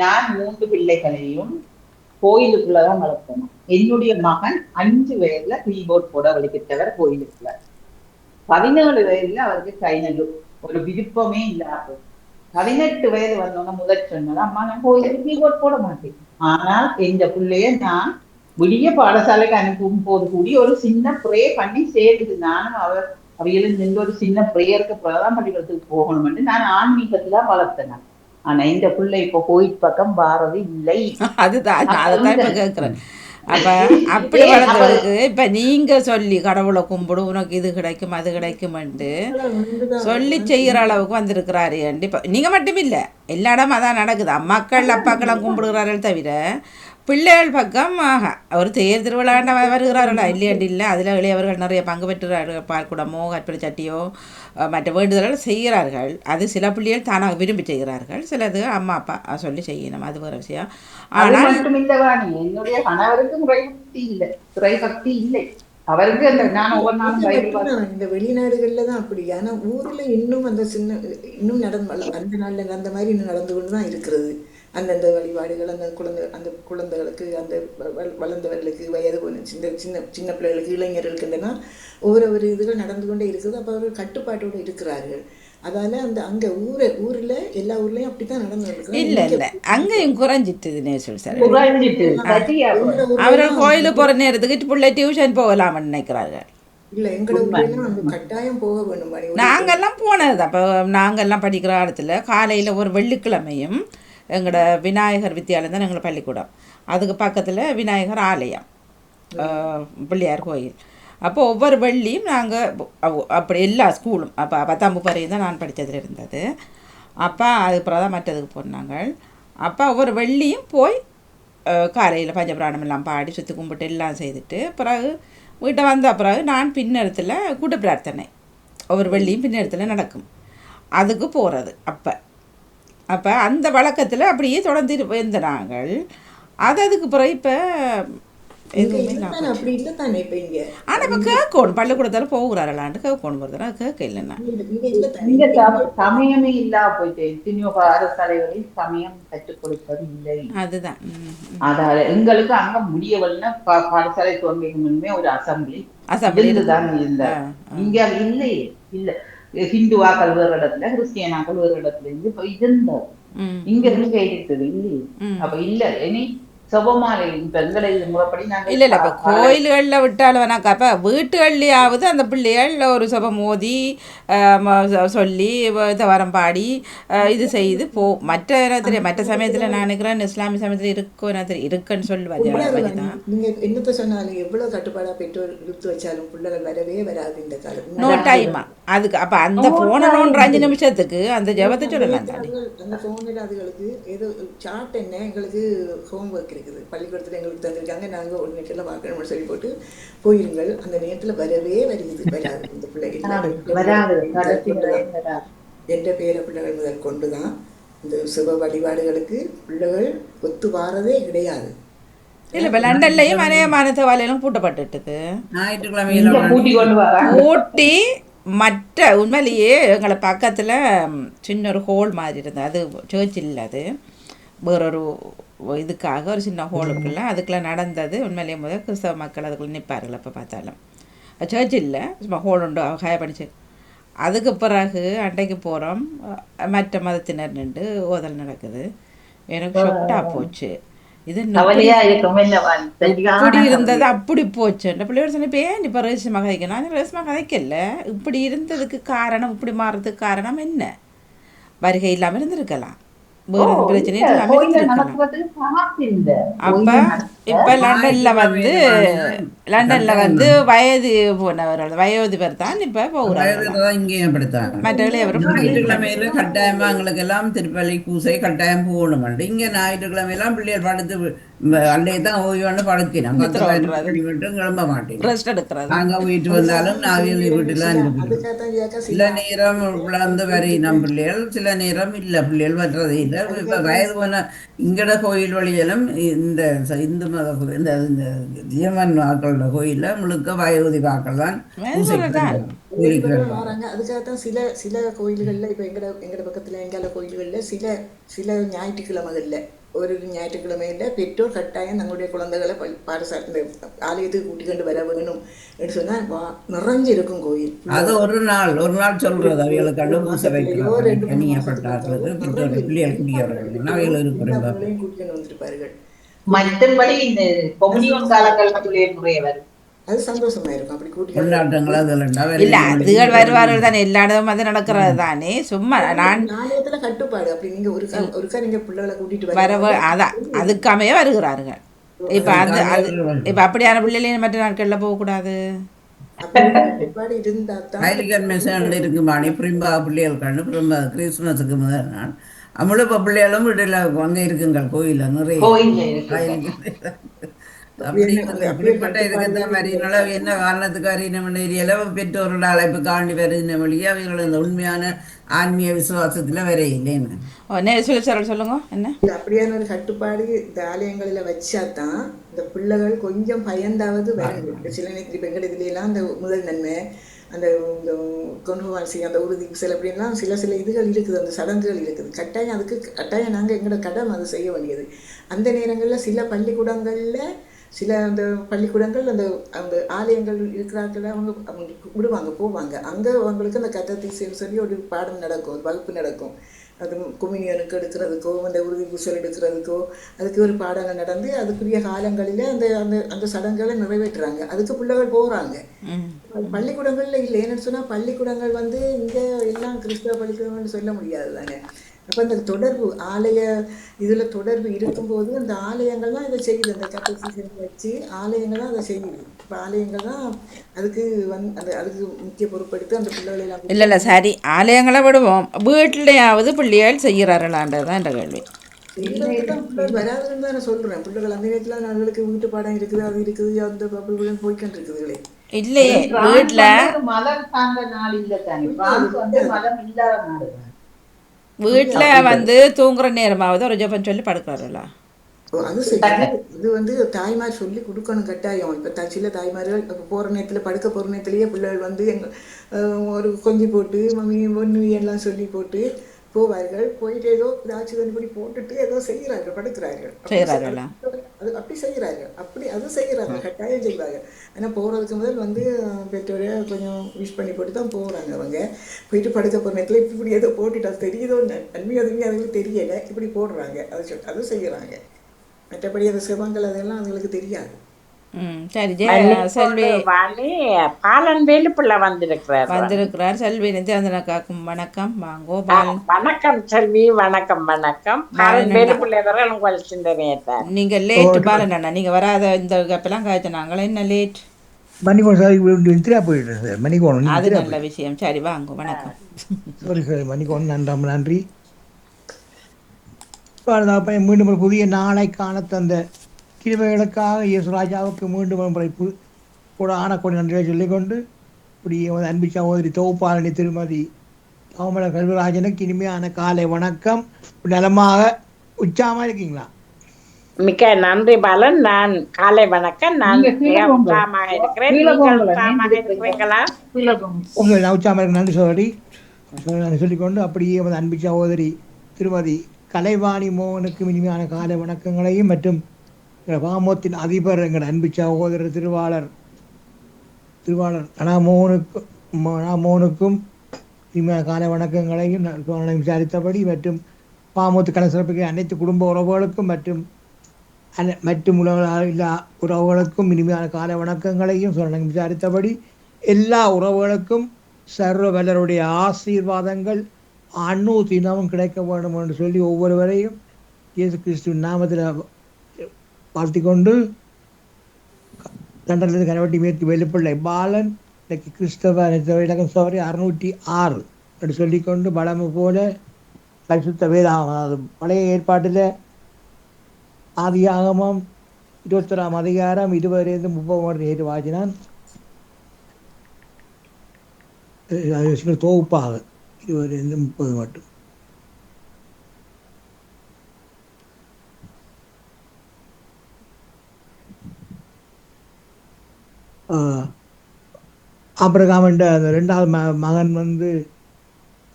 நான் 3 பிள்ளைகளையும் கோயிலுக்குள்ளதான் வளர்த்தணும். என்னுடைய மகன் 5 வயதுல கீபோர்ட் போட வலிக்கிட்டவர் கோயிலுக்குள்ள. 17 வயதுல அவருக்கு கைநல்லு ஒரு விருப்பமே இல்லாது. 18 வயது வந்தோன்னா முதல் சொன்னது, அம்மா நான் கோயிலுக்கு கீபோர்ட் போட மாட்டேன். ஆனால் எந்த பிள்ளைய நான் விடிய பாடசாலைக்கு அனுப்பும் போது கூடி ஒரு சின்ன ப்ரே பண்ணி சேர்ந்து நானும் அவையிலும் நின்று ஒரு சின்ன ப்ரேயருக்கு பிரதான் பள்ளிக்கூடத்துக்கு போகணும்னு நான் ஆன்மீகத்துல வளர்த்தேன். ஆனா இந்த பிள்ளை இப்போ கோயில் பக்கம் வாரது இல்லை. அதுதான் அதைத்தான் இப்ப கேட்கிறேன். அப்ப அப்படி வளர்ந்தவருக்கு இப்ப நீங்க சொல்லி கடவுளை கும்பிடு உனக்கு இது கிடைக்கும் அது கிடைக்கும்ட்டு சொல்லி செய்யற அளவுக்கு வந்திருக்கிறாரு. இப்ப நீங்க மட்டும் இல்ல எல்லா இடமும் அதான் நடக்குது. அம்மாக்கள் அப்பாக்கெல்லாம் கும்பிடுகிறார்கள் தவிர பிள்ளைகள் பக்கம் ஒரு தேர் திருவிழாண்ட வருகிறார்களா இல்லையாண்டு இல்லை, அதில் இளையவர்கள் நிறைய பங்கு பெற்றுகிறார்கள். பால்குடமோ கற்பனை சட்டியோ மற்ற வேண்டுதல்கள் செய்கிறார்கள். அது சில பிள்ளைகள் தானாக விரும்பி செய்கிறார்கள், சிலது அம்மா அப்பா சொல்லி செய்யணும், அது வேறு விஷயம். அது ஆனால் மட்டும் இல்லவாணி, என்னுடைய கணவருக்கும் இறைபக்தி இல்லை, இறைபக்தி இல்லை அவருக்கு. அந்த நான் ஒவ்வொரு நாளும் பைபிள் மட்டும்தான் இந்த வெளிநாடுகள்ல தான் அப்படி. ஆனா ஊர்ல இன்னும் அந்த சின்ன இன்னும் அந்த நாள்ல அந்த மாதிரி இன்னும் நடந்து கொண்டு தான் இருக்கிறது. அந்தந்த வழிபாடுகள் அந்த குழந்தைகளுக்கு அந்த வளர்ந்தவர்களுக்கு வயது சின்ன சின்ன சின்ன பிள்ளைகளுக்கு இளைஞர்களுக்குன்னா ஒவ்வொரு இதுகள் நடந்து கொண்டே இருக்குது. அப்போ அவர்கள் கட்டுப்பாட்டோடு இருக்கிறார்கள். அதால அங்க ஊர்ல எல்லா ஊர்லயும் அப்படித்தான் நடந்து இல்லை இல்லை அங்கேயும் குறைஞ்சிட்டுதுன்னே சொல்லி சார். குறைஞ்சிட்டு அவர்கள் கோயிலுக்கு போகிற நேரத்துக்கு பிள்ளை டியூஷன் போகலாம்னு நினைக்கிறார்கள். இல்ல எங்களோட ஊர்லாம் அந்த கட்டாயம் போக வேணும். நாங்கள்லாம் போனது அப்போ நாங்கள்லாம் படிக்கிற இடத்துல காலையில் ஒரு வெள்ளிக்கிழமையும் எங்களோட விநாயகர் வித்தியாலயம் தான் எங்களோட பள்ளிக்கூடம், அதுக்கு பக்கத்தில் விநாயகர் ஆலயம் பிள்ளையார் கோயில். அப்போ ஒவ்வொரு வெள்ளியும் நாங்கள் அப்படி எல்லா ஸ்கூலும் அப்போ 10ஆம் வரையும் தான் நான் படித்ததில் இருந்தது. அப்போ அதுக்கப்புறம் தான் மற்றதுக்கு போனாங்க. அப்போ ஒவ்வொரு வெள்ளியும் போய் காலையில் பஞ்சபிராணம் எல்லாம் பாடி சுற்றி கும்பிட்டு எல்லாம் செய்துட்டு பிறகு வீட்டை வந்த பிறகு நான் பின்னெடுத்தில் கூட்ட பிரார்த்தனை ஒவ்வொரு வெள்ளியும் பின்னெடுத்தில் நடக்கும், அதுக்கு போகிறது. அப்போ அந்த வழக்கத்தில் அப்படியே தொடர்ந்து இருந்த நாங்கள். அதுக்கு பிறகு இப்போ எதுவுமே அப்படி இல்லை தானே இப்ப இங்க. ஆனால் இப்போ கேட்கணும் பள்ளிக்கூடத்தில் போகிறார்களான்ட்டு கேட்கணும் போகிறதுனா கேட்க இல்லைன்னா இங்க சமயமே இல்லா போயிட்டு எத்தனையோ பாடசாலைகளில் சமயம் கற்றுக் கொடுப்பது இல்லை. அதுதான் அதால எங்களுக்கு அங்க முடியவில்லை. பாடசாலை தோன்றிக்கு முன்னே ஒரு அசம்பிளி தான் இருந்த. இங்க இல்லையே, இல்ல ஹிந்து வாக்கள் வேறு இடத்துல, கிறிஸ்டியனாக்கள் வேறு இடத்துல இருந்து இப்ப இருந்தது. இங்க இருந்து கேட்டது இல்லையே. அப்ப இல்ல இனி சபமாலை பெண்களை முறைப்படி நாங்கள் இல்லை இல்லை இப்போ கோயில்களில் விட்டாலும்னாக்கா இப்போ வீட்டுகள்லையாவது அந்த பிள்ளைகள் ஒரு சபம் மோதி சொல்லி தவறம் பாடி இது செய்து மற்ற நேரத்தில் மற்ற சமயத்தில் நான் நினைக்கிறேன் இஸ்லாமிய சமயத்தில் இருக்குன்னு சொல்லுவாங்க. நீங்க என்னத்த சொன்னாலும் எவ்வளவு கட்டுப்பாடா பெற்றோர் இழுத்து வச்சாலும் பிள்ளைகள் வரவே வராது இந்த காலம். நோ டைமா அதுக்கு. அப்போ அந்த போன 5 நிமிஷத்துக்கு அந்த ஜபத்தை சொல்லலாம் தானே. அந்த போனில் அதுகளுக்கு ஏதோ சார்ட் என்ன எங்களுக்கு ஹோம்ஒர்க் இருக்குது, பள்ளிக்கூடத்தில் எங்களுக்கு தந்திருக்காங்க, நாங்கள் ஒரு நேரத்தில் பார்க்கணும்னு சொல்லி போட்டு போயிருங்கள். அந்த நேரத்தில் வரவே வராது இந்த பிள்ளைகள். என்ற பேர பிள்ளைகள் முதல் கொண்டு தான் இந்த சிவ வழிபாடுகளுக்கு பிள்ளைகள் ஒத்து வாரதே கிடையாது. இல்லை இப்போ லண்டன்லையும் அநேகமான தேவாலயம் பூட்டப்பட்டுட்டுது. ஊட்டி மற்ற உண்மையிலேயே எங்களை பக்கத்தில் சின்ன ஒரு ஹோல் மாதிரி இருந்தது, அது சர்ச் இல்லை, அது வேறொரு இதுக்காக ஒரு சின்ன ஹோல் இருக்குல்ல, அதுக்குள்ளே நடந்தது. உண்மையிலேயே முதல் கிறிஸ்தவ மக்கள் அதுக்குள்ளே நிற்பார்கள். அப்போ பார்த்தாலும் சர்ச் இல்லை, சும்மா ஹோல் உண்டு ஹாய படிச்சு. அதுக்கு பிறகு அன்றைக்கு போகிறோம், மற்ற மதத்தினர் நின்று ஓதல் நடக்குது. எனக்கு ஷொக்டாக போச்சு. இது இப்படி இருந்தது அப்படி போச்சு. அந்த பிள்ளையோட சொன்ன இப்போ ஏன் இப்போ ரேசமாக கதைக்கணும், நான் ரேசமாக கதைக்கல. இப்படி இருந்ததுக்கு காரணம், இப்படி மாறுறதுக்கு காரணம் என்ன? வருகை இல்லாமல் இருந்திருக்கலாம், வேறு பிரச்சனை இல்லாமல் இருந்திருக்கலாம். அப்போ இப்போ லண்டன்ல வந்து வயது போனவர்கள் வயோதிபர் தான் இப்போ போகிறாங்க. மற்றவர்களே ஞாயிற்றுக்கிழமையில கட்டாயமா எங்களுக்கு எல்லாம் திருப்பள்ளி பூசை கட்டாயம் போகணும். இங்க ஞாயிற்றுக்கிழமையெல்லாம் பிள்ளைகள் படுத்து அன்றைய தான் ஓய்வான படுத்தினோம், விட்டு கிளம்ப மாட்டேன். ரெஸ்ட் எடுக்கிறது. நாங்க வீட்டு வந்தாலும் நாங்கள் வீட்டுல இருக்கிறோம். சில நேரம் விளந்து வரையினம் பிள்ளைகள், சில நேரம் இல்லை பிள்ளைகள் வர்றதே இல்லை. இப்ப வயது போன இங்கட கோயில் வழியிலும் இந்த இந்து மத இந்த ஜீவன் வாக்களோட கோயில்ல முழுக்க வயோதி வாக்கள் தான் வராங்க. அதுக்காகத்தான் சில கோயில்கள்ல இப்ப எங்கட பக்கத்துல எங்கால கோயில்கள்ல சில ஞாயிற்றுக்கிழமைகள்ல ஒரு ஞாயிற்றுக்கிழமையில பெற்றோர் கட்டாயம் தங்களுடைய குழந்தைகளை பாடசாலை ஆலயத்துக்கு கூட்டிக்கொண்டு வர வேணும் என்று சொன்னா நிறைஞ்சு இருக்கும் கோயில். அது ஒரு நாள் சொல்றது அவைகளுக்கு பூசை வைக்கிறார்கள், கூட்டிக்கொண்டு வந்திருப்பார்கள். மற்றபடி இந்த கொம்யூனியன் காலங்கள்ல முறைய வரும், அது சந்தோஷமா இருக்கும். அப்படி கூட்டி இல்ல அதுகள் வருவார்கள் தானே, எல்லா இடமும் அது நடக்கிறது தானே. சும்மா நாணயத்துல கட்டுப்பாடு. அப்படி நீங்க ஒருக்கா நீங்க பிள்ளைகளை கூட்டிட்டு வர அதான் அதுக்காமே வருகிறார்கள். இப்ப அது இப்ப அப்படியான பிள்ளைகளையும் மற்ற நாட்கள்ல போகக்கூடாது. இருக்குமானே பிரிம்பா பிள்ளைகள் கண்டு கிறிஸ்துமஸுக்கு முதல் நாள் அவ்வளோ பிள்ளைகளும் வீட்டில் அங்கே இருக்குங்க கோயிலில் நிறைய கோயில்ல இருக்குங்க. ஆயிருக்கு. அப்படி அப்படி என்ன வந்து அந்த அப்படியே அப்படிப்பட்ட இருக்கத்தான் கட்டுப்பாடுகள் மாதிரி இல்லை. நிலவு என்ன காரணத்துக்கு அறியின ஏரியால பெற்றோரோட அழைப்பு காண்டி வருகின்ற வழியே அவர்கள் இந்த உண்மையான ஆன்மீக விசுவாசத்தில் வர இல்லைன்னு. என்ன சொல்லுங்க என்ன? இல்ல, அப்படியான ஒரு கட்டுப்பாடு இந்த ஆலயங்களில் வச்சாதான் இந்த பிள்ளைகள் கொஞ்சம் பயந்தாவது வரும். சில நேரத்தில் இப்போ எங்கள் இதுலாம் அந்த முதல் நன்மை அந்த இந்த கொண்டுவாசி அந்த உறுதி சில அப்படின்னா சில இதுகள் இருக்குது, அந்த சடங்குகள் இருக்குது. கட்டாயம் அதுக்கு கட்டாயம் நாங்கள் எங்களோட கடமை அதை செய்ய வேண்டியது. அந்த நேரங்களில் சில பள்ளிக்கூடங்களில் சில அந்த பள்ளிக்கூடங்கள் அந்த அந்த ஆலயங்கள் இருக்கிறார்கள், அவங்க விடுவாங்க போவாங்க. அங்கே அவங்களுக்கு அந்த கத்தத்தை சொல்லி ஒரு பாடம் நடக்கும், ஒரு வகுப்பு நடக்கும். அது குமினியனுக்கு எடுக்கிறதுக்கோ அந்த உறுதி பூசல் எடுக்கிறதுக்கோ அதுக்கு ஒரு பாடங்கள் நடந்து அதுக்குரிய காலங்களில் அந்த அந்த அந்த சடங்குகளை நிறைவேற்றுறாங்க. அதுக்கு பிள்ளைகள் போகிறாங்க. பள்ளிக்கூடங்களில் இல்லை. ஏன்னு சொன்னால் பள்ளிக்கூடங்கள் வந்து இங்கே எல்லாம் கிறிஸ்தவ பள்ளிக்கூடங்கள்னு சொல்ல முடியாது தானே. அப்போ அந்த தொடர்பு ஆலய இதில் தொடர்பு இருக்கும்போது அந்த ஆலயங்கள் தான் இதை செய்யுது. அந்த கட்டசீசன் வச்சு ஆலயங்கள் தான் அதை செய்யுது. இப்போ ஆலயங்கள் தான் அதுக்கு அதுக்கு முக்கிய பொறுப்படுத்தி அந்த பிள்ளைகளை எல்லாம் இல்லை சரி, ஆலயங்களை விடுவோம், வீட்டிலையாவது பிள்ளைகள் செய்கிறார்களான்றது தான் என்ற கேள்வி. செய்யறதுக்கு தான் பிள்ளைகள் வராதுன்னு தான் நான் சொல்கிறேன். பிள்ளைகள் அந்த நேரத்தில் நாங்களுக்கு வீட்டு பாடம் இருக்குது, அது இருக்குது, அந்த பப்புகளும் போய்க்கிட்டு இருக்குதுங்களே. இல்லையே பிரான்ஸ் வீட்டில் வந்து மதம் சார்ந்த நாள் இல்லை தானே. பிரான்ஸ் வந்து மதம் இல்லாத நாடு தான். வீட்டில் வந்து தூங்குற நேரமாவது ஒரு ஜெபம் சொல்லி படுக்கிறார்களா? அது சரி. இது வந்து தாய்மார் சொல்லி கொடுக்கணும் கட்டாயம். இப்போ சில தாய்மார்கள் இப்போ போகிற நேரத்தில் படுக்க போகிற நேரத்துலேயே பிள்ளைகள் வந்து ஒரு கொஞ்சி போட்டு மம்மி ஒன்று எல்லாம் சொல்லி போட்டு போவார்கள். போயிட்டு ஏதோ ஏதாச்சும் தண்ணிப்படி போட்டுட்டு ஏதோ செய்கிறார்கள், படுக்கிறார்கள். செய்கிறார்களா? அது அப்படி செய்கிறார்கள், அப்படி அது செய்கிறாங்க, கட்டாயம் செய்வாங்க. ஆனால் போகிறதுக்கு முதல் வந்து பெற்றோரை கொஞ்சம் விஷ் பண்ணி போட்டு தான் போகிறாங்க. அவங்க போயிட்டு படுக்க போகிற நேரத்தில் இப்படி ஏதோ போட்டுட்டு அது தெரியுதோ நன்மை அதுவுமே அதுங்களுக்கு தெரியலை, இப்படி போடுறாங்க. அது செய்கிறாங்க. மற்றபடி அது சிவங்கள் அதெல்லாம் அதுங்களுக்கு தெரியாது. சரி செல்வி வாணி பாலன் வேலுப்பிள்ள வந்திருக்கிறார். வந்திருக்கிறார். செல்வி நித்யானந்தனாக்காக்கும் வணக்கம். வாங்கோ பாலன். வணக்கம் செல்வி, வணக்கம் வணக்கம். பாலன் வேலுப்பிள்ளை அவர்கள் உங்கள் சிந்தனையத்தார். நீங்க லேட் பாலன் அண்ணா, நீங்க வராத இந்த கப்பெல்லாம் காய்ச்சினாங்களே, என்ன லேட்? மணிக்கோணம் சார் நித்ரா போயிட்டு சார். மணிக்கோணம் அது நல்ல விஷயம். சரி வாங்க, வணக்கம். சாரி சார், மணிக்கோணம் நன்றி. மீண்டும் ஒரு புதிய நாளை காண தந்த கிருபைகளுக்காக இயேசுராஜாவுக்கு மீண்டும் முறை கூட ஆனக்கொடி நன்றியை சொல்லிக்கொண்டு இப்படி அன்பு சகோதரி தொகுப்பாளனி திருமதி கோமல கல்வராஜனுக்கு இனிமையான காலை வணக்கம். நலமாக உற்சாகமாக இருக்கீங்களா? மிக்க நன்றி பாலன். நான் காலை வணக்கம். நான் உற்சாகமாக இருக்கிறேன். நீங்கள் உற்சாகமாக இருக்கிறீங்களா? உங்கள் உற்சாகமாக இருக்க நன்றி சகோதரி சொல்லிக்கொண்டு அப்படியே அன்பு சகோதரி திருமதி கலைவாணி மோகனுக்கு இனிமையான காலை வணக்கங்களையும் மற்றும் பாமோத்தின் அதிபர் எங்கள் அன்பு சகோதரர் திருவாளர் மோகனுக்கும் இனிமையான காலை வணக்கங்களையும் விசாரித்தபடி மற்றும் பாமோத்து கலை சிறப்புக்கு அனைத்து குடும்ப உறவுகளுக்கும் மற்றும் உறவுகளுக்கும் இனிமையான காலை வணக்கங்களையும் விசாரித்தபடி எல்லா உறவுகளுக்கும் சர்வ வல்லருடைய ஆசீர்வாதங்கள் அண்ணு தினமும் கிடைக்க வேண்டும் என்று சொல்லி ஒவ்வொருவரையும் இயேசு கிறிஸ்துவின் நாமத்தில் வாழ்த்தி கொண்டு தண்டனிலிருந்து கனவட்டி மேற்கு வெளுப்பிள்ளை பாலன் இன்னைக்கு கிறிஸ்தவ இலக்கம் சவரி 606 என்று சொல்லிக்கொண்டு பலமு போல பரிசுத்த வேதாகமம் பழைய ஏற்பாட்டில் ஆதியாகமம் 21ஆம் அதிகாரம் 20-30 நேற்று வாசினான். தொகுப்பாக 20-30 மட்டும். ஆபிரகாம் என்ற அந்த 2வது மகன் வந்து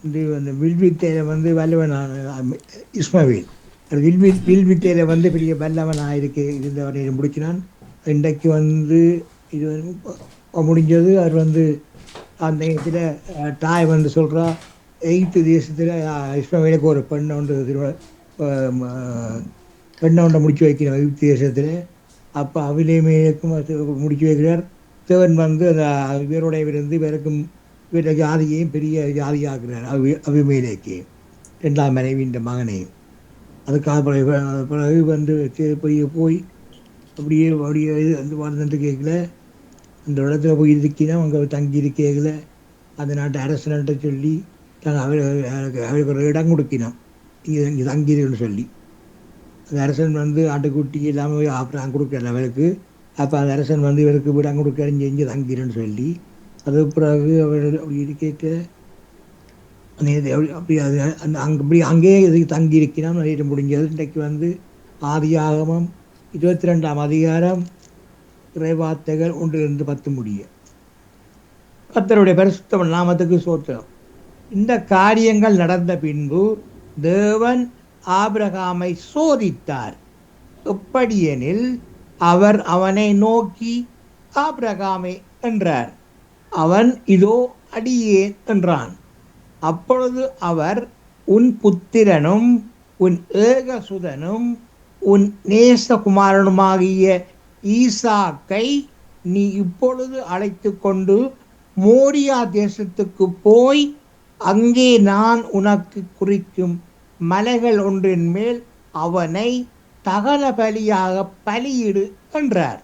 இந்த வில்வித்தையில வந்து வல்லவனான இஸ்மவேல். வில்வித்தையில வந்து பெரிய வல்லவனாக இருந்தவரை முடிச்சினான். இன்றைக்கு வந்து இது முடிஞ்சது. அவர் வந்து அந்த இதில் தாய் வந்து சொல்கிறா, எகிப்து தேசத்தில் இஸ்மவேலுக்கு ஒரு பெண்ணை முடிச்சு வைக்கிறோம் எகிப்து தேசத்தில். அப்போ அபிலேமேலுக்கும் முடிச்சு வைக்கிறார். தேவன் வந்து அந்த இவருடைய இருந்து இவருக்கும் இவருடைய ஜாதியையும் பெரிய ஜாதியாக்குறார். அபிமேலேக்கு 2ஆம் மனைவியின் மகனையும். அதுக்காக பிறகு வந்து போய் அப்படியே வந்து வாழ்ந்துட்டு கேட்கல. அந்த இடத்துல போய் இருக்கீங்கன்னா அவங்க தங்கி இருக்கல. அந்த நாட்டு அரசன்ட்ட சொல்லி அவருக்கு ஒரு இடம் கொடுக்கினோம். இங்கே தங்கிடுன்னு சொல்லி அந்த அரசன் வந்து ஆட்டுக்குட்டி எல்லாமே அப்புறம் கொடுக்கல அவருக்கு. அப்போ அந்த அரசன் வந்து இவருக்கு வீடு அங்கே கொடுக்க இங்கே தங்கிடுன்னு சொல்லி அது பிறகு அவர் அப்படி இருக்க அப்படி அது அங்கே அப்படி அங்கேயே இதுக்கு தங்கி இருக்கிறான் நேற்று முடிஞ்சது. இன்றைக்கு வந்து ஆதியாகமம் 22ஆம் அதிகாரம் இறைவார்த்தைகள் 1-10 முடிய. கர்த்தருடைய பரிசுத்த நாமத்துக்கு ஸ்தோத்திரம். இந்த காரியங்கள் நடந்த பின்பு தேவன் ஆபிரகாமை சோதித்தார். எப்படியெனில் அவர் அவனை நோக்கி ஆபிரகாமே என்றார். அவன் இதோ அடியேன் என்றான். அப்பொழுது அவர் உன் புத்திரனும் உன் ஏகசுதனும் உன் நேசகுமாரனுமாகிய ஈசாக்கை நீ இப்பொழுது அழைத்து கொண்டு மோரியா தேசத்துக்கு போய் அங்கே நான் உனக்கு குறிக்கும் மலைகள் ஒன்றின் மேல் அவனை தகன பலியாக பலியிடு என்றார்.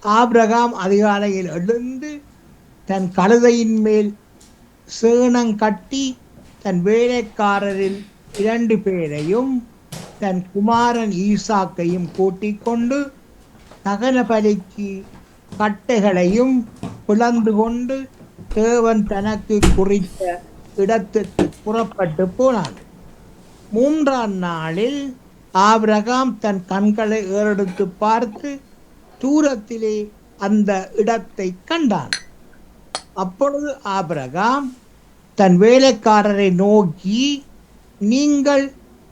ஆபிரகாம் அதிகாலையில் எழுந்து தன் கழுதையின் மேல் சேணம் கட்டி தன் வேலைக்காரரில் 2 பேரையும் தன் குமாரன் ஈசாக்கையும் கூட்டிக் கொண்டு தகன பலிக்கு கட்டைகளையும் பிளந்து கொண்டு தேவன் தனக்கு குறித்த இடத்துக்கு புறப்பட்டு போனான். 3ஆம் நாளில் ஆபிரகாம் தன் கண்களை ஏறெடுத்து பார்த்து தூரத்திலே அந்த இடத்தை கண்டான். அப்பொழுது ஆபிரகாம் தன் வேலைக்காரரை நோக்கி, நீங்கள்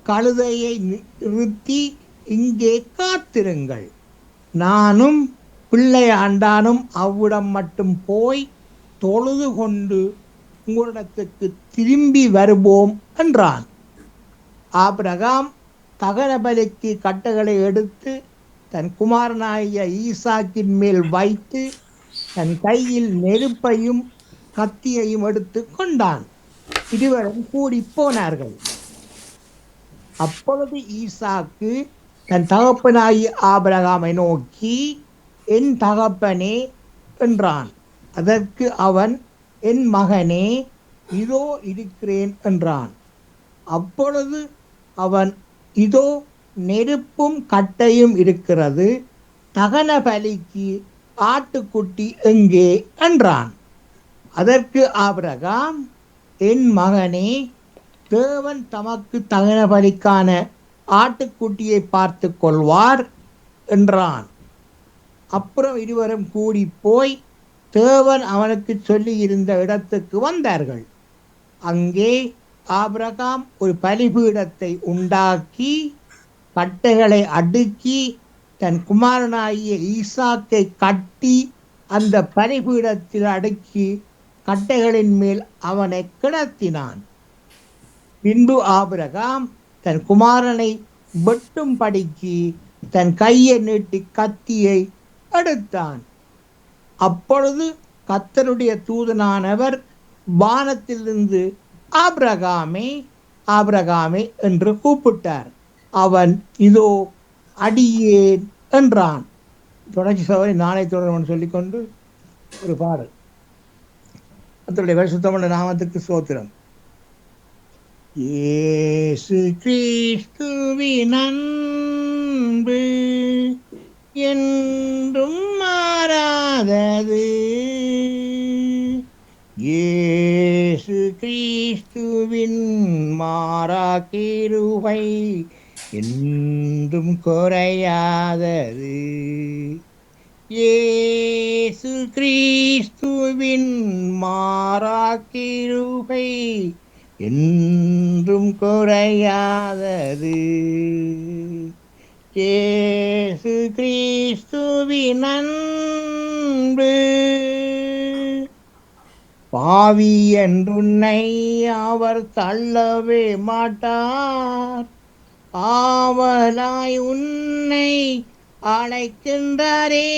கழுதையை நிறுத்தி இங்கே காத்திருங்கள், நானும் பிள்ளை ஆண்டானும் அவ்விடம் மட்டும் போய் தொழுது கொண்டு உங்களிடத்துக்கு திரும்பி வருவோம் என்றான். ஆபிரகாம் தகன பலிக்கு கட்டைகளை எடுத்து தன் குமாரனாகிய ஈசாக்கின் மேல் வைத்து தன் கையில் நெருப்பையும் கத்தியையும் எடுத்து கொண்டான். இருவரும் கூடி போனார்கள். அப்பொழுது ஈசாக்கு தன் தகப்பனாகிய ஆபிரகாமை நோக்கி, என் தகப்பனே என்றான். அதற்கு அவன், என் மகனே, இதோ இருக்கிறேன் என்றான். அப்பொழுது அவன், இதோ நெருப்பும் கட்டையும் இருக்கிறது, தகன பலிக்கு ஆட்டுக்குட்டி எங்கே என்றான். அதற்கு ஆபிரகாம், என் மகனே, தேவன் தமக்கு தகன பலிக்கான ஆட்டுக்குட்டியை பார்த்து கொள்வார் என்றான். அப்புறம் இருவரும் கூடி போய் தேவன் அவனுக்கு சொல்லி இருந்த இடத்துக்கு வந்தார்கள். அங்கே ஆபிரகாம் ஒரு பலிபீடத்தை உண்டாக்கி கட்டைகளை அடுக்கி தன் குமாரனாகிய ஈசாக்கை கட்டி அந்த பலிபீடத்தில் அடுக்கி கட்டைகளின் மேல் அவனை கிடத்தினான். பின்பு ஆபிரகாம் தன் குமாரனை வெட்டும்படிக்கு தன் கையை நீட்டி கத்தியை எடுத்தான். அப்பொழுது கர்த்தருடைய தூதனானவர் வானத்திலிருந்து ஆபிரகாமே, ஆபிரகாமே என்று கூப்பிட்டார். அவன், இதோ அடியேன் என்றான். தொடர்ச்சி சவரை நாளை தொடரும் சொல்லிக்கொண்டு ஒரு பாடல். கர்த்தருடைய பரிசுத்தமுள்ள நாமத்துக்கு ஸ்தோத்திரம். இயேசு கிறிஸ்துவின் அன்பு என்றும் மாறாதது. இயேசு கிறிஸ்துவின் மாறா கிருபை என்றும் குறையாதது. இயேசு கிறிஸ்துவின் மாறா கிருபை என்றும் குறையாதது. இயேசு கிறிஸ்துவின் அன்பு பாவி என்றுன்னை அவர் தள்ளவே மாட்டார், ஆவலாய் உன்னை அழைக்கின்றாரே.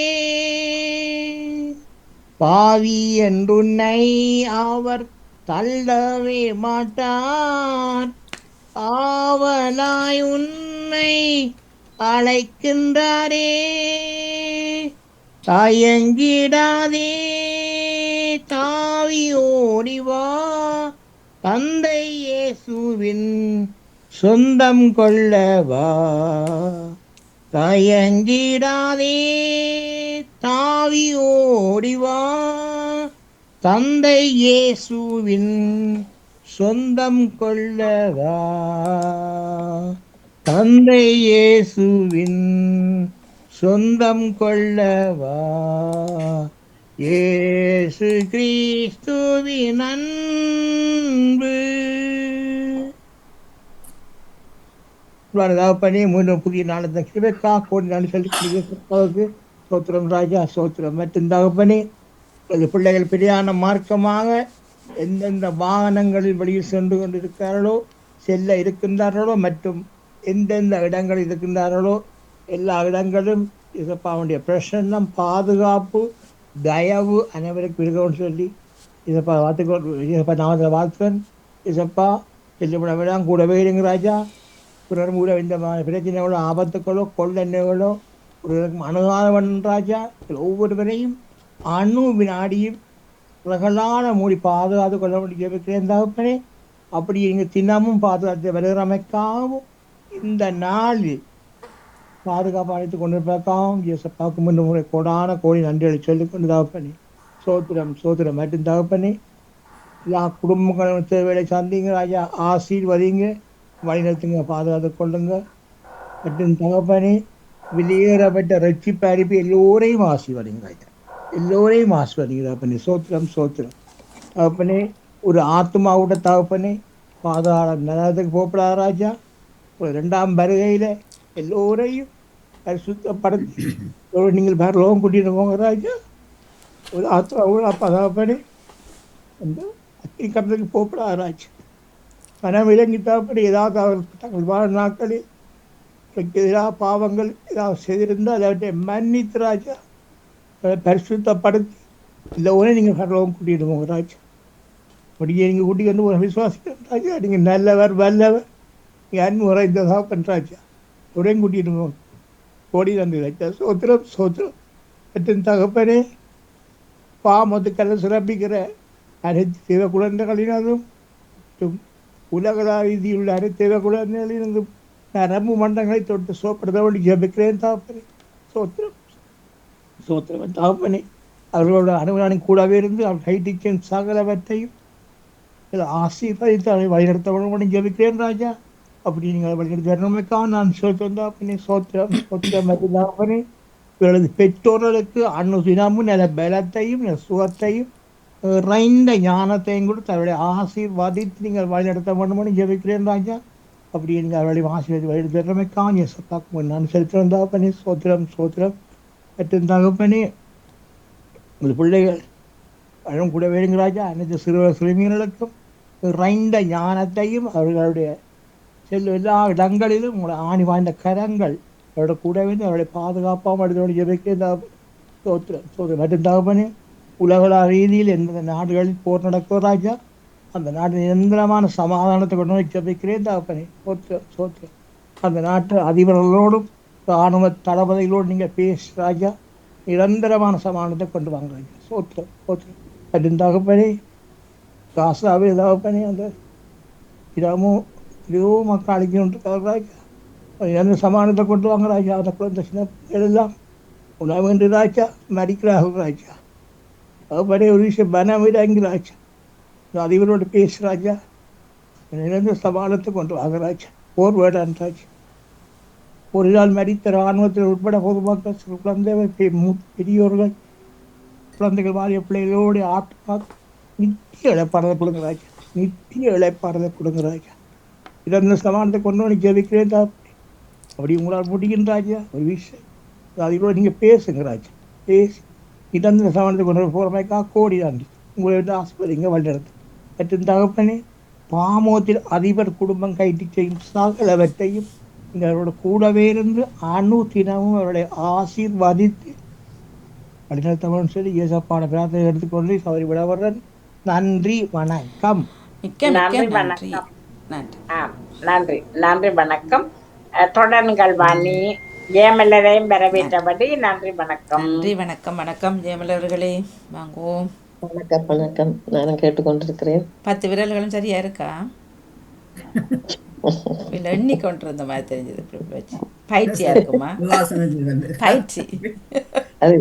பாவி என்றுன்னை அவர் தள்ளவே மாட்டார், ஆவலாய் உன்னை அழைக்கின்றாரே. தயங்கிடாதே, தாவி ஓடிவா, தந்தை இயேசுவின் சொந்தம் கொள்ளவா, தயங்கிடாதே தாவி ஓடிவா. தந்தை இயேசுவின் சொந்தம் கொள்ளவா, தந்தை இயேசுவின் சொந்தம் கொள்ளவா. இயேசு கிறிஸ்துவின் அன்பு. பண்ணி மீண்டும் புதிய நாளத்தை கிருபைக்கா கோடி நாள் சொல்லி சோத்திரம் ராஜா சோத்திரம். மற்றும் தகப்பனே பிள்ளைகள் பிரியான மார்க்கமாக எந்தெந்த வாகனங்களில் வெளியில் சென்று கொண்டிருக்கிறார்களோ, செல்ல இருக்கின்றார்களோ, மற்றும் எந்தெந்த இடங்களில் இருக்கின்றார்களோ எல்லா இடங்களும் இசப்பாவுடைய பிரசன்னம், பாதுகாப்பு, தயவு அனைவருக்கும் இருக்கணும்னு சொல்லி இசப்பா இதப்பா நாமத்தில் வாழ்த்துவன். இசப்பா செல்லுபட வேண்டாம், கூடவே இருங்க ராஜா. பிறரும் கூட இந்த பிரச்சனைகளோ, ஆபத்துக்களோ, கொள்ளெண்ணங்களோ ஒருவருக்கும் அணுகாதவன் ராஜா. ஒவ்வொருவரையும் அணு வினாடியும் உலகளான மூடி பாதுகாத்து கொள்ள முடியும் தகப்பனே. அப்படி நீங்கள் தினமும் பாதுகாத்து வருகிறமைக்காகவும் இந்த நாளில் பாதுகாப்பு அழைத்து கொண்டிருப்பதற்காகவும் இயேசப்பாவுக்கு முன்னும் முறை கோடான கோடி நன்றிகளை சொல்லிக்கொண்டு தகப்பனே சோத்திரம் சோத்திரம். மற்றும் தகப்பனே எல்லா குடும்பங்களும் தேவையை சந்திங்க ராஜா, ஆசீர்வதிங்க, வழிநடத்துங்க, பாதுகாத்து கொள்ளுங்க. மற்றும் தகப்பனே வெளியேறப்பட்ட ரட்சிப்பு அறிப்பு எல்லோரையும் ஆசீர்வதிங்க ராஜா, எல்லோரையும் ஆசீர்வதிங்க தகப்பனே சோத்திரம் சோத்திரம். தகப்பனே ஒரு ஆத்மாவோட தகப்பனே பாதாள நரகத்துக்கு போகப்படாத ராஜா. ஒரு 2ஆம் வருகையில் எல்லோரையும் பரிசுத்தப்படுத்தி நீங்கள் பரலோகம் கூட்டிட்டு போங்க ராஜா. ஒரு ஆத்மாவோட அப்பா தகப்பனே அந்த அக்னி கப்பலுக்கு போகப்படாத ராஜா. மனம் விளங்கி தகப்பனே ஏதாவது தங்கள் வாழ் நாட்களில் எதிராக பாவங்கள் ஏதாவது செய்திருந்தால் அவற்றை மன்னித்து ராஜா பரிசுத்தப்படுத்தி எல்லோரையும் நீங்கள் பரலோகம் கூட்டிட்டு போங்க ராஜா. அப்படியே நீங்கள் கூட்டிட்டு வந்து ஒரு விசுவாசிக்கிறேன் ராஜா. நீங்கள் நல்லவர் வல்லவர், நீங்கள் அன்பு உரைந்த தகப்பன் ராஜா. உரையும் கூட்டிட்டு போங்க, கோடி நன்றி ராஜா சோத்திரம் சோத்திரம். மற்றும் தகப்பனே பாமத்துக்கல்ல சிறப்பிக்கிற அனைத்து தேவ குழந்தைகளினதும் மற்றும் உலகள ரீதியுள்ள அனைத்து தேவ குழந்தைகளினதும் நரம்பு மண்டங்களை தொட்டு சோப்படுத்த வேண்டி ஜெபிக்கிறேன் தகப்பனே சோத்திரம் சோத்திரம். தகப்பனே அவர்களோட அனுமதி கூடவே இருந்து அவர் கைட்டிக்கும் சகலவற்றையும் ஆசீர்வதித்து அவரை வழிநடத்த வேண்டி ஜெபிக்கிறேன் ராஜா. அப்படி நீங்கள் வழிநடத்தி வரணுமைக்காக நான் சோத்திரம் தகப்பனே சோத்திரம் சோத்திரம். தகப்பனே இவர்களது பெற்றோர்களுக்கு அனுதினமும் நல்ல பலத்தையும் சுகத்தையும் நிறைந்த ஞானத்தையும் கொடுத்து அவருடைய ஆசீர்வதித்து நீங்கள் வழிநடத்த வேண்டும்னு ஜெபிக்கிறேன் ராஜா. அப்படி நீங்கள் அவருடைய ஆசீர்வாதி வழிநடத்துறமைக்காக சத்தாக்கு நான் செலுத்துகிறேன் தகப்பனே சோத்திரம் சோத்திரம். மற்றும் தகப்பனே உங்கள் பிள்ளைகள் அவரும் கூட வேணுங்க ராஜா. அனைத்து சிறுமிகளுக்கும் நிறைந்த ஞானத்தையும் அவர்களுடைய செல்லும் எல்லா இடங்களிலும் உங்களை ஆணி வாய்ந்த கரங்கள் அவரோட கூட வந்து அவருடைய பாதுகாப்பாக அடுத்தவரை ஜெபிக்கிறேன் சோத்திரம் சோத்திரம். மற்றும் தகப்பனே உலகள ரீதியில் எந்தெந்த நாடுகளில் போர் நடக்கும் ராஜா, அந்த நாட்டில் நிரந்தரமான சமாதானத்தை கொண்டு வந்து ஜெபிக்கிறேன் தகப்பனே சோத்திரம் சோத்திரம். அந்த நாட்டு அதிபர்களோடும் இராணுவ தளபதிகளோடு நீங்கள் பேச ராஜா, நிரந்தரமான சமாதானத்தை கொண்டு வாங்க ராஜா சோத்திரம் சோத்திரம். மற்றும் தகப்பனே காசாவே தகப்பனே அந்த இடமும் இதோ மக்கள் அழிக்கணும் ராஜா, எந்த சமாதானத்தை கொண்டு வாங்க ராஜா. அந்த குழந்தை சின்ன எல்லாம் உணவு ராஜா மறிக்கிறார்கள் ராஜா. அதுபடி ஒரு விஷயம் பனமிடாங்க ராஜா. அதிபரோடு பேசு ராஜா, நிரந்தர சமாதானத்தை கொண்டு வாங்க ராஜா. போர் வேடான் ராஜா. ஒரு நாள் மறித்த இராணுவத்தில் உட்பட பொதுமக்கள் சிறு குழந்தை பெரியோர்கள் குழந்தைகள் வாரிய பிள்ளைகளோடு ஆத்மா நித்திய இழைப்பாரதை கொடுங்க ராஜா, நித்திய இழைப்பாரதை கொடுங்க ராஜா. இறந்த சமாதானத்தை கொண்டு வந்து ஜெபிக்கிறேன் தான். அப்படி உங்களால் முடியும் ராஜா. ஒரு விஷயம் அதிகளோடு நீங்கள் பேசுங்க ராஜா, பேசி இறந்த சமாதானத்தை கொண்டு வர போகிறமைக்காக கோடி நன்றி. உங்களை வந்து ஆஸ்பத்திரிங்க வழிநடத்து. மற்றும் தகப்பனே பாமோத்தில் அதிபர் குடும்பம் கைட்டி செய்யும் சகலவற்றையும் அவரோட கூடவே இருந்து தினமும் அவருடைய ஆசீர்வதித்து வழிநடத்தவன் சொல்லி இயேசப்பான பிரார்த்தனை எடுத்துக்கொண்டு அவரை விடவர்றன். நன்றி வணக்கம். நன்றி வணக்கம். நன்றி நன்றி வணக்கம். தொடருங்கள் வாணி. ஜெயமலரையும் வரவேற்றபடி நன்றி வணக்கம். நன்றி வணக்கம். வணக்கம் ஜெயமலர்களே, வாங்குவோம். வணக்கம் வணக்கம். நானும் கேட்டுக்கொண்டிருக்கிறேன். 10 விரல்களும் சரியா இருக்கா? இல்லை எண்ணி கொண்டு இருந்த மாதிரி தெரிஞ்சது. இப்படி வச்சு பயிற்சியாக இருக்குமா? சுவாசனை செய்வது. பயிற்சி. அது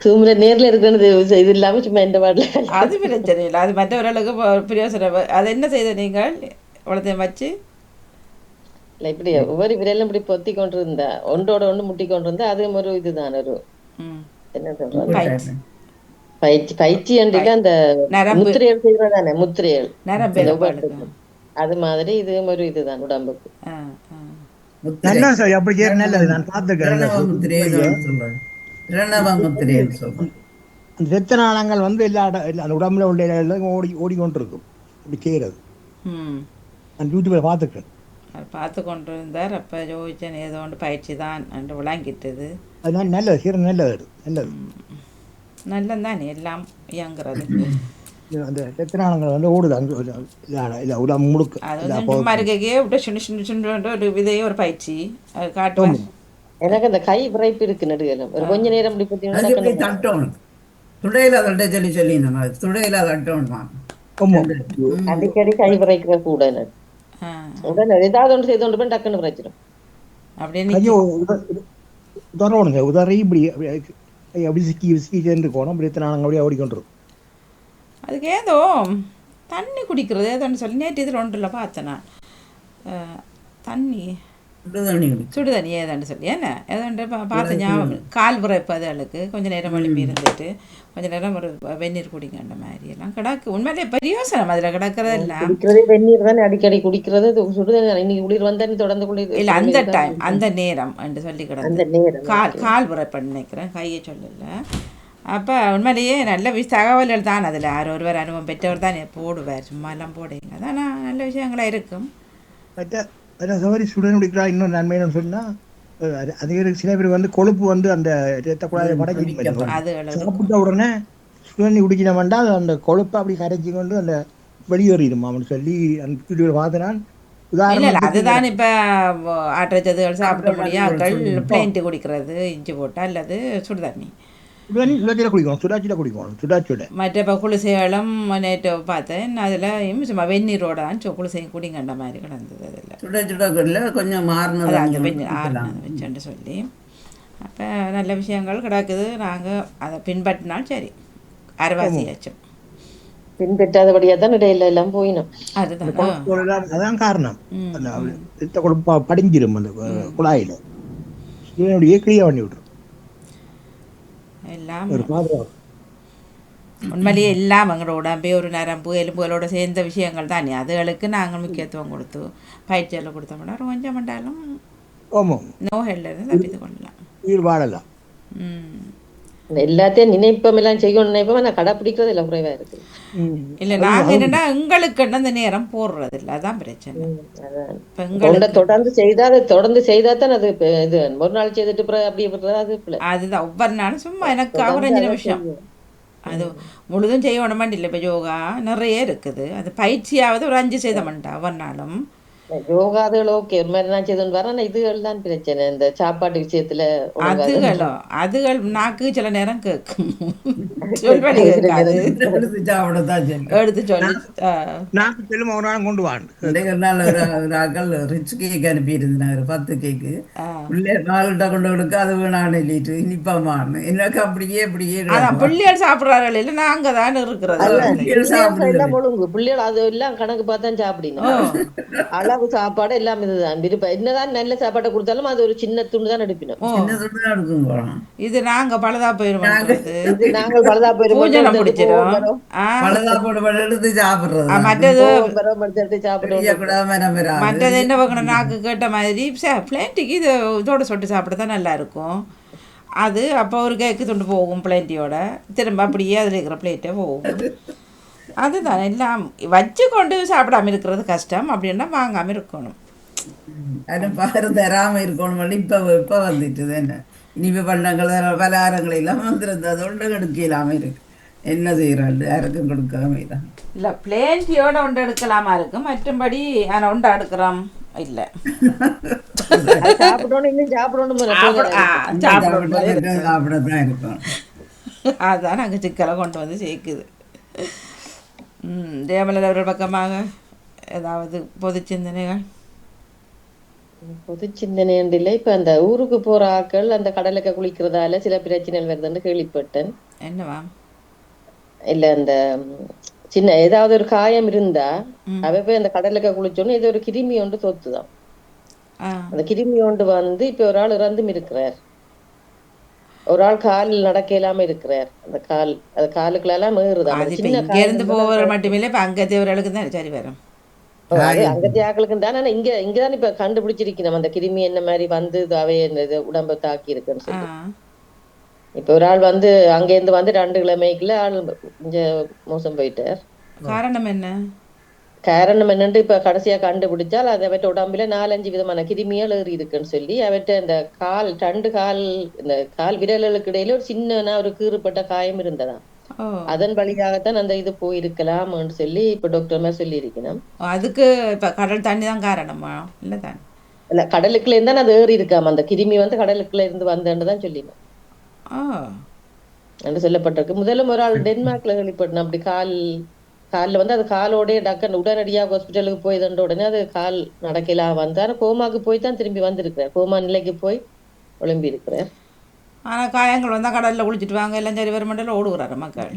தூங்குற நேர்ல இருக்கிறது இது இல்லாம சும்மா இந்த பாடல அது பிரச்சனை இல்லை, அது மற்றவர்களுக்கு பிரயோசனம். அது என்ன செய்த நீங்கள் அவ்வளோத்தையும் வச்சு? இல்ல இப்படி ஒவ்வொரு விரலும் இப்படி பொத்தி கொண்டிருந்தா ஒன்றோட ஒன்று முட்டி கொண்டிருந்தா அது ஒரு இதுதான் ஒரு என்ன சொல்றது பயிற்சி. பயிற்சி என்றில அந்த நரம்பு முத்திரைகள் செய்வதானே முத்திரைகள் நரம்பு. அது மாதிரி இது ஒரு இதுதான் உடம்புக்கு. நல்லா சார் அப்படி செய்யற நல்லது. நான் பார்த்துக்கிறேன். அந்த ரத்த நாளங்கள் வந்து எல்லா அந்த உடம்புல உள்ள ஓடிக்கொண்டிருக்கும் இப்படி செய்யறது. நான் யூடியூப்ல பார்த்துக்கிறேன். பார்த்து கொண்டு இருந்தார். அப்போ யோசிச்சேன் ஏதோ ஒன்று பயிற்சி தான் என்று விளங்கிட்டது. அது நல்லது, சீரம் நல்லது, நல்லது நல்லதானே எல்லாம் இயங்குறது. அந்த ரத்தநாளங்கள் வந்து ஓடுது அங்கே உடம்பு முழுக்க. அது மருகையே விட்ட சின்ன சின்ன ஒரு விதையே ஒரு பயிற்சி அது காட்டுவேன். எனக்கு அந்த கை விரைப்பு இருக்கு நடுகளும் ஒரு கொஞ்ச நேரம் இப்படி பத்தி தட்டோம் துடையில தட்டை சொல்லி சொல்லி துடையில தட்டோம் அடிக்கடி கை விரைக்கிற கூட உடனே ஏதாவது ஒன்று செய்து கொண்டு போய் டக்குன்னு விரைச்சிடும். அப்படின்னு உதறோணுங்க. உதறி இப்படி அப்படி விசிக்கி சேர்ந்து போனோம். அப்படி ரத்தநாளங்கள் அப்படியே ஓடிக்கொண்டிருக்கும். அதுக்கு ஏதோ தண்ணி குடிக்கிறது ஏதோன்னு சொல்லி நேற்று இதில் ஒன்றில் பார்த்தேன் நான். தண்ணி சுடுதண்ணி ஏதான்னு சொல்லி என்ன ஏதோன்ற பார்த்து ஞாபகம். கால் விரைப்பு அதுகளுக்கு கொஞ்சம் நேரம் எழுப்பி இருந்துட்டு கொஞ்சம் நேரம் ஒரு வெந்நீர் குடிக்கின்ற மாதிரி எல்லாம் கிடக்கு. உண்மையிலே பிரயோசனம் அதில் கிடக்கிறதெல்லாம். வெந்நீர் தானே அடிக்கடி குடிக்கிறது. சுடுதண்ணி இன்னைக்கு குளிர் வந்தேன்னு தொடர்ந்து குளிர் இல்லை அந்த டைம் அந்த நேரம் என்று சொல்லி கிடக்கு. கால் விரைப்புன்னு நினைக்கிறேன், கையை சொல்லலை. அப்போ உண்மையிலேயே நல்ல தகவல்கள் தான் அதில். ஒருவர் அனுபவம் பெற்றவர் தான் போடுவார், சும்மா எல்லாம் போடுவீங்க. அதான் நல்ல விஷயங்களாக இருக்கும். சவரி சுடன் குடிக்கிறா. இன்னொரு நன்மைன்னு சொன்னால் அது சில பேர் வந்து கொழுப்பு வந்து அந்த ரத்த குழாயை படைச்சி சாப்பிட்ட உடனே சுடண்ணி குடிக்கணும்டா அந்த கொழுப்பை அப்படி கரைச்சி கொண்டு அந்த வெளியேறிடுமா அப்படின்னு சொல்லி அந்த வீடியோவில் பார்த்தனான். உதாரணம் அதுதான். இப்போ ஆற்றச்சதுகள் சாப்பிட முடியாக்கள் பிளேன்ட்டு குடிக்கிறது இஞ்சி போட்டால் அல்லது சுடுதண்ணி மற்ற இப்போ குளிசைகளும் நேற்று பார்த்தேன். அதில் சும்மா வெந்நீரோட தான் குளிசையும் குடிங்கன்ற மாதிரி கிடந்தது. அதில் கொஞ்சம் ஆறுனது வச்சுன்னு சொல்லி அப்போ நல்ல விஷயங்கள் கிடக்குது. நாங்கள் அதை பின்பற்றினால் சரி, அரைவாசியாச்சும் பின்பற்றாதபடியாக தான் இடையில எல்லாம் போயிடும். அதுதான் காரணம். படிஞ்சிரும் அந்த குழாயில் கிளியா பண்ணி விட்டுரும் எல்லாம். உண்மையிலேயே எல்லாம் எங்களோட உடம்பே ஒரு நரம்பு எலும்புகளோட சேர்ந்த விஷயங்கள் தானே. அதுகளுக்கு நாங்கள் முக்கியத்துவம் கொடுத்து பயிற்சியில் கொடுத்தோம்னா கொஞ்சம் மண்டாலும் நோய்கள்லேருந்து தப்பித்து கொள்ளலாம், உயிர் வாழலாம். எல்லாத்தையும் நினைப்பம் எல்லாம் செய்யணும் நினைப்போம். ஆனால் கடைப்பிடிக்கிறது இல்லை, குறைவாக இருக்கு. இல்லை நாங்கள் என்னென்னா எங்களுக்கு அந்த நேரம் போடுறது இல்லை, அதான் பிரச்சனை. தொடர்ந்து செய்தா அதை தொடர்ந்து செய்தா தான் அது இது ஒரு நாள் செய்துட்டு அப்படி அதுதான் ஒவ்வொரு நாளும் சும்மா எனக்கு குறைஞ்ச நிமிஷம் அது முழுதும் செய்ய உடம்பாண்டி இல்லை. இப்போ யோகா நிறைய இருக்குது, அது பயிற்சியாவது ஒரு 5 செய்த மாட்டா ஒவ்வொரு நாளும். யோகாதுகள் ஓகே ஒரு மாதிரி நான் செய்து வரேன். இதுகள் தான் பிரச்சனை இந்த சாப்பாட்டு விஷயத்துல. அதுகள் நாக்கு சில நேரம் கேட்கும், எடுத்து சொல்லி கொண்டு வாங்க. ரிச் கேக் அனுப்பியிருந்தாங்க 10 கேக்கு நாள்கிட்ட கொண்டு கொடுக்க அது வேணான்னு சொல்லிட்டு இனிப்பாமான்னு எனக்கு அப்படியே பிள்ளைகள் சாப்பிட்றார்கள் இல்லை நாங்கள் தான் இருக்கிறது ஒழுங்கு பிள்ளைகள் அது எல்லாம் கணக்கு பார்த்தா சாப்பிடணும். அளவு சாப்பாடு எல்லாம் இதுதான் விருப்பம். என்னதான் நல்ல சாப்பாட்டை கொடுத்தாலும் அது ஒரு சின்ன துண்டு தான் எடுப்பினோம். இது நாங்க பழுதா போயிருவோம், நாங்கள் பழுதா போயிருவோம். மற்றது என்ன பார்க்கணும், நாக்கு கேட்ட மாதிரி பிளேன்ட்டுக்கு இது இதோட சொட்டு சாப்பிட தான் நல்லா இருக்கும். அது அப்போ ஒரு கேக்கு துண்டு போகும் பிளேண்டியோட, திரும்ப அப்படியே அதில் இருக்கிற பிளேட்டே போகும். அதுதான் எல்லாம் வச்சு கொண்டு சாப்பிடாம இருக்கிறது கஷ்டம். அப்படின்னா வாங்காமல் இருக்கணும், அது பாரு தராமல் இருக்கணும். இப்போ வந்துட்டு என்ன இனிப்பு பண்டங்கள் பலகாரங்கள் எல்லாம் வந்துருந்தது, அது ஒன்று எடுக்கலாமல் இருக்கு. என்ன செய்யறாள் யாருக்கும் கொடுக்காம தான் இல்லை பிளேன்டியோட ஒன்று எடுக்கலாமா இருக்கு. மற்றபடி ஆனால் ஒன்று எடுக்கிறோம் இல்லை சாப்பிடத்தான் இருக்கும். அதுதான் நாங்கள் சிக்கலை கொண்டு வந்து சேர்க்குது. ஜெயமலர் அவர்கள் பக்கமாக ஏதாவது பொது சிந்தனைகள்? பொது சிந்தனை இல்லை. இப்ப அந்த ஊருக்கு போற ஆட்கள் அந்த கடலுக்கு குளிக்கிறதால சில பிரச்சனைகள் வருதுன்னு கேள்விப்பட்டேன். என்னவா? இல்ல அந்த சின்ன ஏதாவது ஒரு காயம் இருந்தா அவ போய் அந்த கடலுக்கு குளிச்சோன்னு ஏதோ ஒரு கிருமி ஒன்று தொத்துதான். அந்த கிருமி ஒன்று வந்து இப்ப ஒரு ஆள் இறந்தும் இருக்கிறார். ஒரு ஆள் காலில் நடக்க இல்லாம இருக்கிறார். அந்த காலுக்குள்ள எல்லாம் ஏறுதான். சின்ன இருந்து போவர்கள் மட்டுமில்லை, இப்ப அங்கத்தேவர்களுக்கு தான் சரி வரும். அங்கத்தியாக்களுக்கு தான். ஆனா இங்கதான் இப்ப கண்டுபிடிச்சிருக்கணும் அந்த கிருமி என்ன மாதிரி வந்து அவைய உடம்ப தாக்கி இருக்குன்னு சொல்லி. இப்ப ஒரு ஆள் வந்து அங்க இருந்து வந்து 2 கிழமைக்குள்ள ஆள் இங்க மோசம் போயிட்டார். காரணம் என்ன? காரணம் என்னன்னு இப்ப கடைசியா கண்டுபிடிச்சால் அது அவற்ற உடம்புல 4-5 விதமான கிருமிகள் ஏறி இருக்குன்னு சொல்லி அவற்ற இந்த 2 கால் இந்த கால் விரல்களுக்கு இடையில ஒரு சின்ன ஒரு கீறுப்பட்ட காயம் இருந்ததாம். அதன் வழியாகத்தான் அந்த இது போயிருக்கலாம்னு சொல்லி இப்ப டாக்டர் மாதிரி சொல்லி இருக்கணும். அதுக்கு இப்ப கடல் தண்ணி தான் காரணமா? இல்லதான், இல்ல கடலுக்குள்ள இருந்தா அது ஏறி இருக்காம அந்த கிருமி வந்து கடலுக்குள்ள இருந்து வந்தேன்னு தான் சொல்லினோம் என்று சொல்லப்பட்டிருக்கு. முதலும் ஒரு ஆள் டென்மார்க்ல கேள்விப்பட்டேன். அப்படி காலில் வந்து அது காலோடய டக்குன்னு உடனடியாக ஹாஸ்பிட்டலுக்கு போய் தண்ட உடனே அது கால் நடக்கலாம் வந்து. ஆனால் கோமாக்கு போய் தான் திரும்பி வந்திருக்கிறார். கோமா நிலைக்கு போய் ஒளிம்பி இருக்கிறார். ஆனால் காயங்கள் வந்தால் கடலில் குளிச்சுட்டு வாங்க எல்லாம் சரி வர மாட்டேன் ஓடுகிறாரு மக்கள்.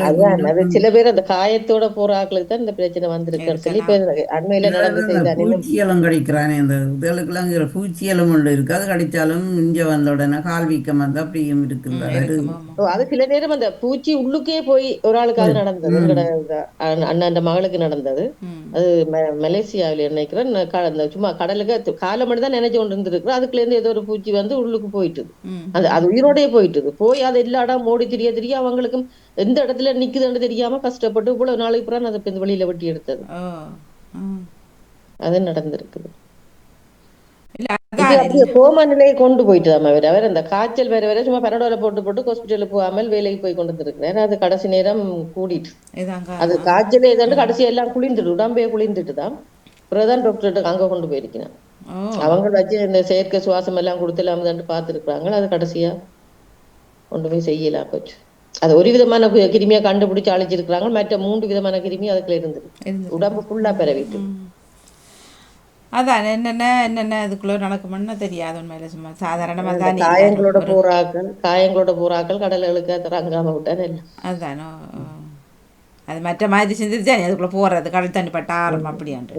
அதான் அது சில பேர் அந்த காயத்தோட போற ஆக்களுக்கு தான் இந்த பிரச்சனை வந்திருக்குன்னு சொல்லி இப்ப அண்மையில நடந்து பூச்சியலும் கடிக்கிறானே. இந்த இதழுக்கெல்லாம் பூச்சியலும் ஒன்று இருக்கு. அது கடிச்சாலும் இங்க வந்த உடனே கால் வீக்கம் வந்து அப்படியும் இருக்குது. அது சில நேரம் அந்த பூச்சி உள்ளுக்கே போய் ஒரு ஆளுக்கு அது நடந்தது. அண்ணன் மகளுக்கு நடந்தது. அது மலேசியாவில் நினைக்கிறேன். சும்மா கடலுக்கு காலை மட்டும் தான் நினைச்சு கொண்டு இருந்திருக்கிறோம். அதுக்குள்ள இருந்து ஏதோ ஒரு பூச்சி வந்து உள்ளுக்கு போயிட்டுது. அது உயிரோடய போயிட்டுது. போய் அது எல்லா இடம் ஓடி தெரிய அவங்களுக்கும் எந்த இடத்துல நிக்குதுன்னு தெரியாம கஷ்டப்பட்டு இவ்வளவு நாளைக்கு புறம் அதை இந்த வெளியில வெட்டி எடுத்தது. அது நடந்திருக்குது. அப்படியே கோமா நிலையை கொண்டு போயிட்டுதான் அவர் அந்த காய்ச்சல் வேற வேற சும்மா பரடோல போட்டு ஹாஸ்பிட்டலுக்கு போகாமல் வேலைக்கு போய் கொண்டு வந்துருக்கிறாரு. அது கடைசி நேரம் கூடிட்டு அது காய்ச்சல் ஏதாண்டு கடைசி எல்லாம் குளிந்துட்டு உடம்பே குளிந்துட்டுதான் பிரதான் டாக்டர்கிட்ட அங்க கொண்டு போயிருக்கிறான். அவங்க வச்சு இந்த செயற்கை சுவாசம் எல்லாம் கொடுத்துலாம பார்த்துருக்குறாங்க. அது கடைசியா கொண்டு போய் செய்யலாம் போச்சு. அது ஒரு விதமான கிருமியை கண்டுபிடிச்சு அழைச்சிருக்கிறாங்க. மற்ற 3 விதமான கிருமி அதுக்குள்ள இருந்துருக்கு. உடம்பு ஃபுல்லா பரவிட்டு. அதான் என்னென்ன இதுக்குள்ள நடக்கும்னு தெரியாது. உண்மையில சும்மா சாதாரணமா தான் காயங்களோட போராக்கள் கடல்களுக்கு தரங்காம விட்டானே. அதுதானோ அது மற்ற மாதிரி சிந்திச்சா அதுக்குள்ள போறது கடல் தண்ணி பட்டாரம் அப்படின்ட்டு.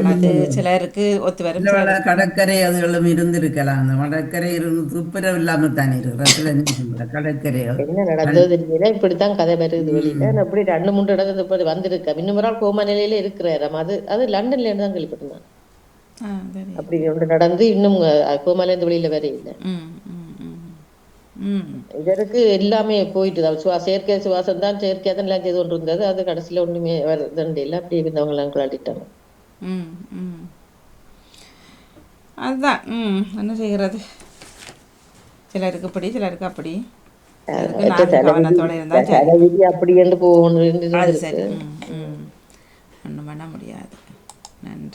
அது சிலருக்கு ஒத்து வரும். கடற்கரை அதுகளும் இருந்திருக்கலாம். அந்த கடற்கரை இருந்து துப்புரவு இல்லாம தானே இருக்கு கடற்கரை. என்ன நடந்தது தெரியல. இப்படித்தான் கதை வருது வெளியில. அப்படி 2-3 இடத்துல வந்திருக்க. இன்னும் ஒரு ஆள் கோமா நிலையில இருக்கிறாராம். அது லண்டன்ல இருந்து தான் கேள்விப்பட்டிருந்தான். அப்படி ஒன்று நடந்து இன்னும் கோமால இருந்து வெளியில வர இல்லை. இதற்கு எல்லாமே போயிட்டு செயற்கை சுவாசம் தான் செயற்கையா தான் எல்லாம் செய்து கொண்டு இருந்தது. அது கடைசியில ஒண்ணுமே வருதுண்டு இல்லை. அப்படி இருந்தவங்க எல்லாம் கலாட்டிட்டாங்க. அதுதான் என்ன செய்கிறது. சிலருக்கு இப்படி சிலருக்கு அப்படி அப்படி என்று போகணும். சரி ஒன்றும் பண்ண முடியாது. நன்றி.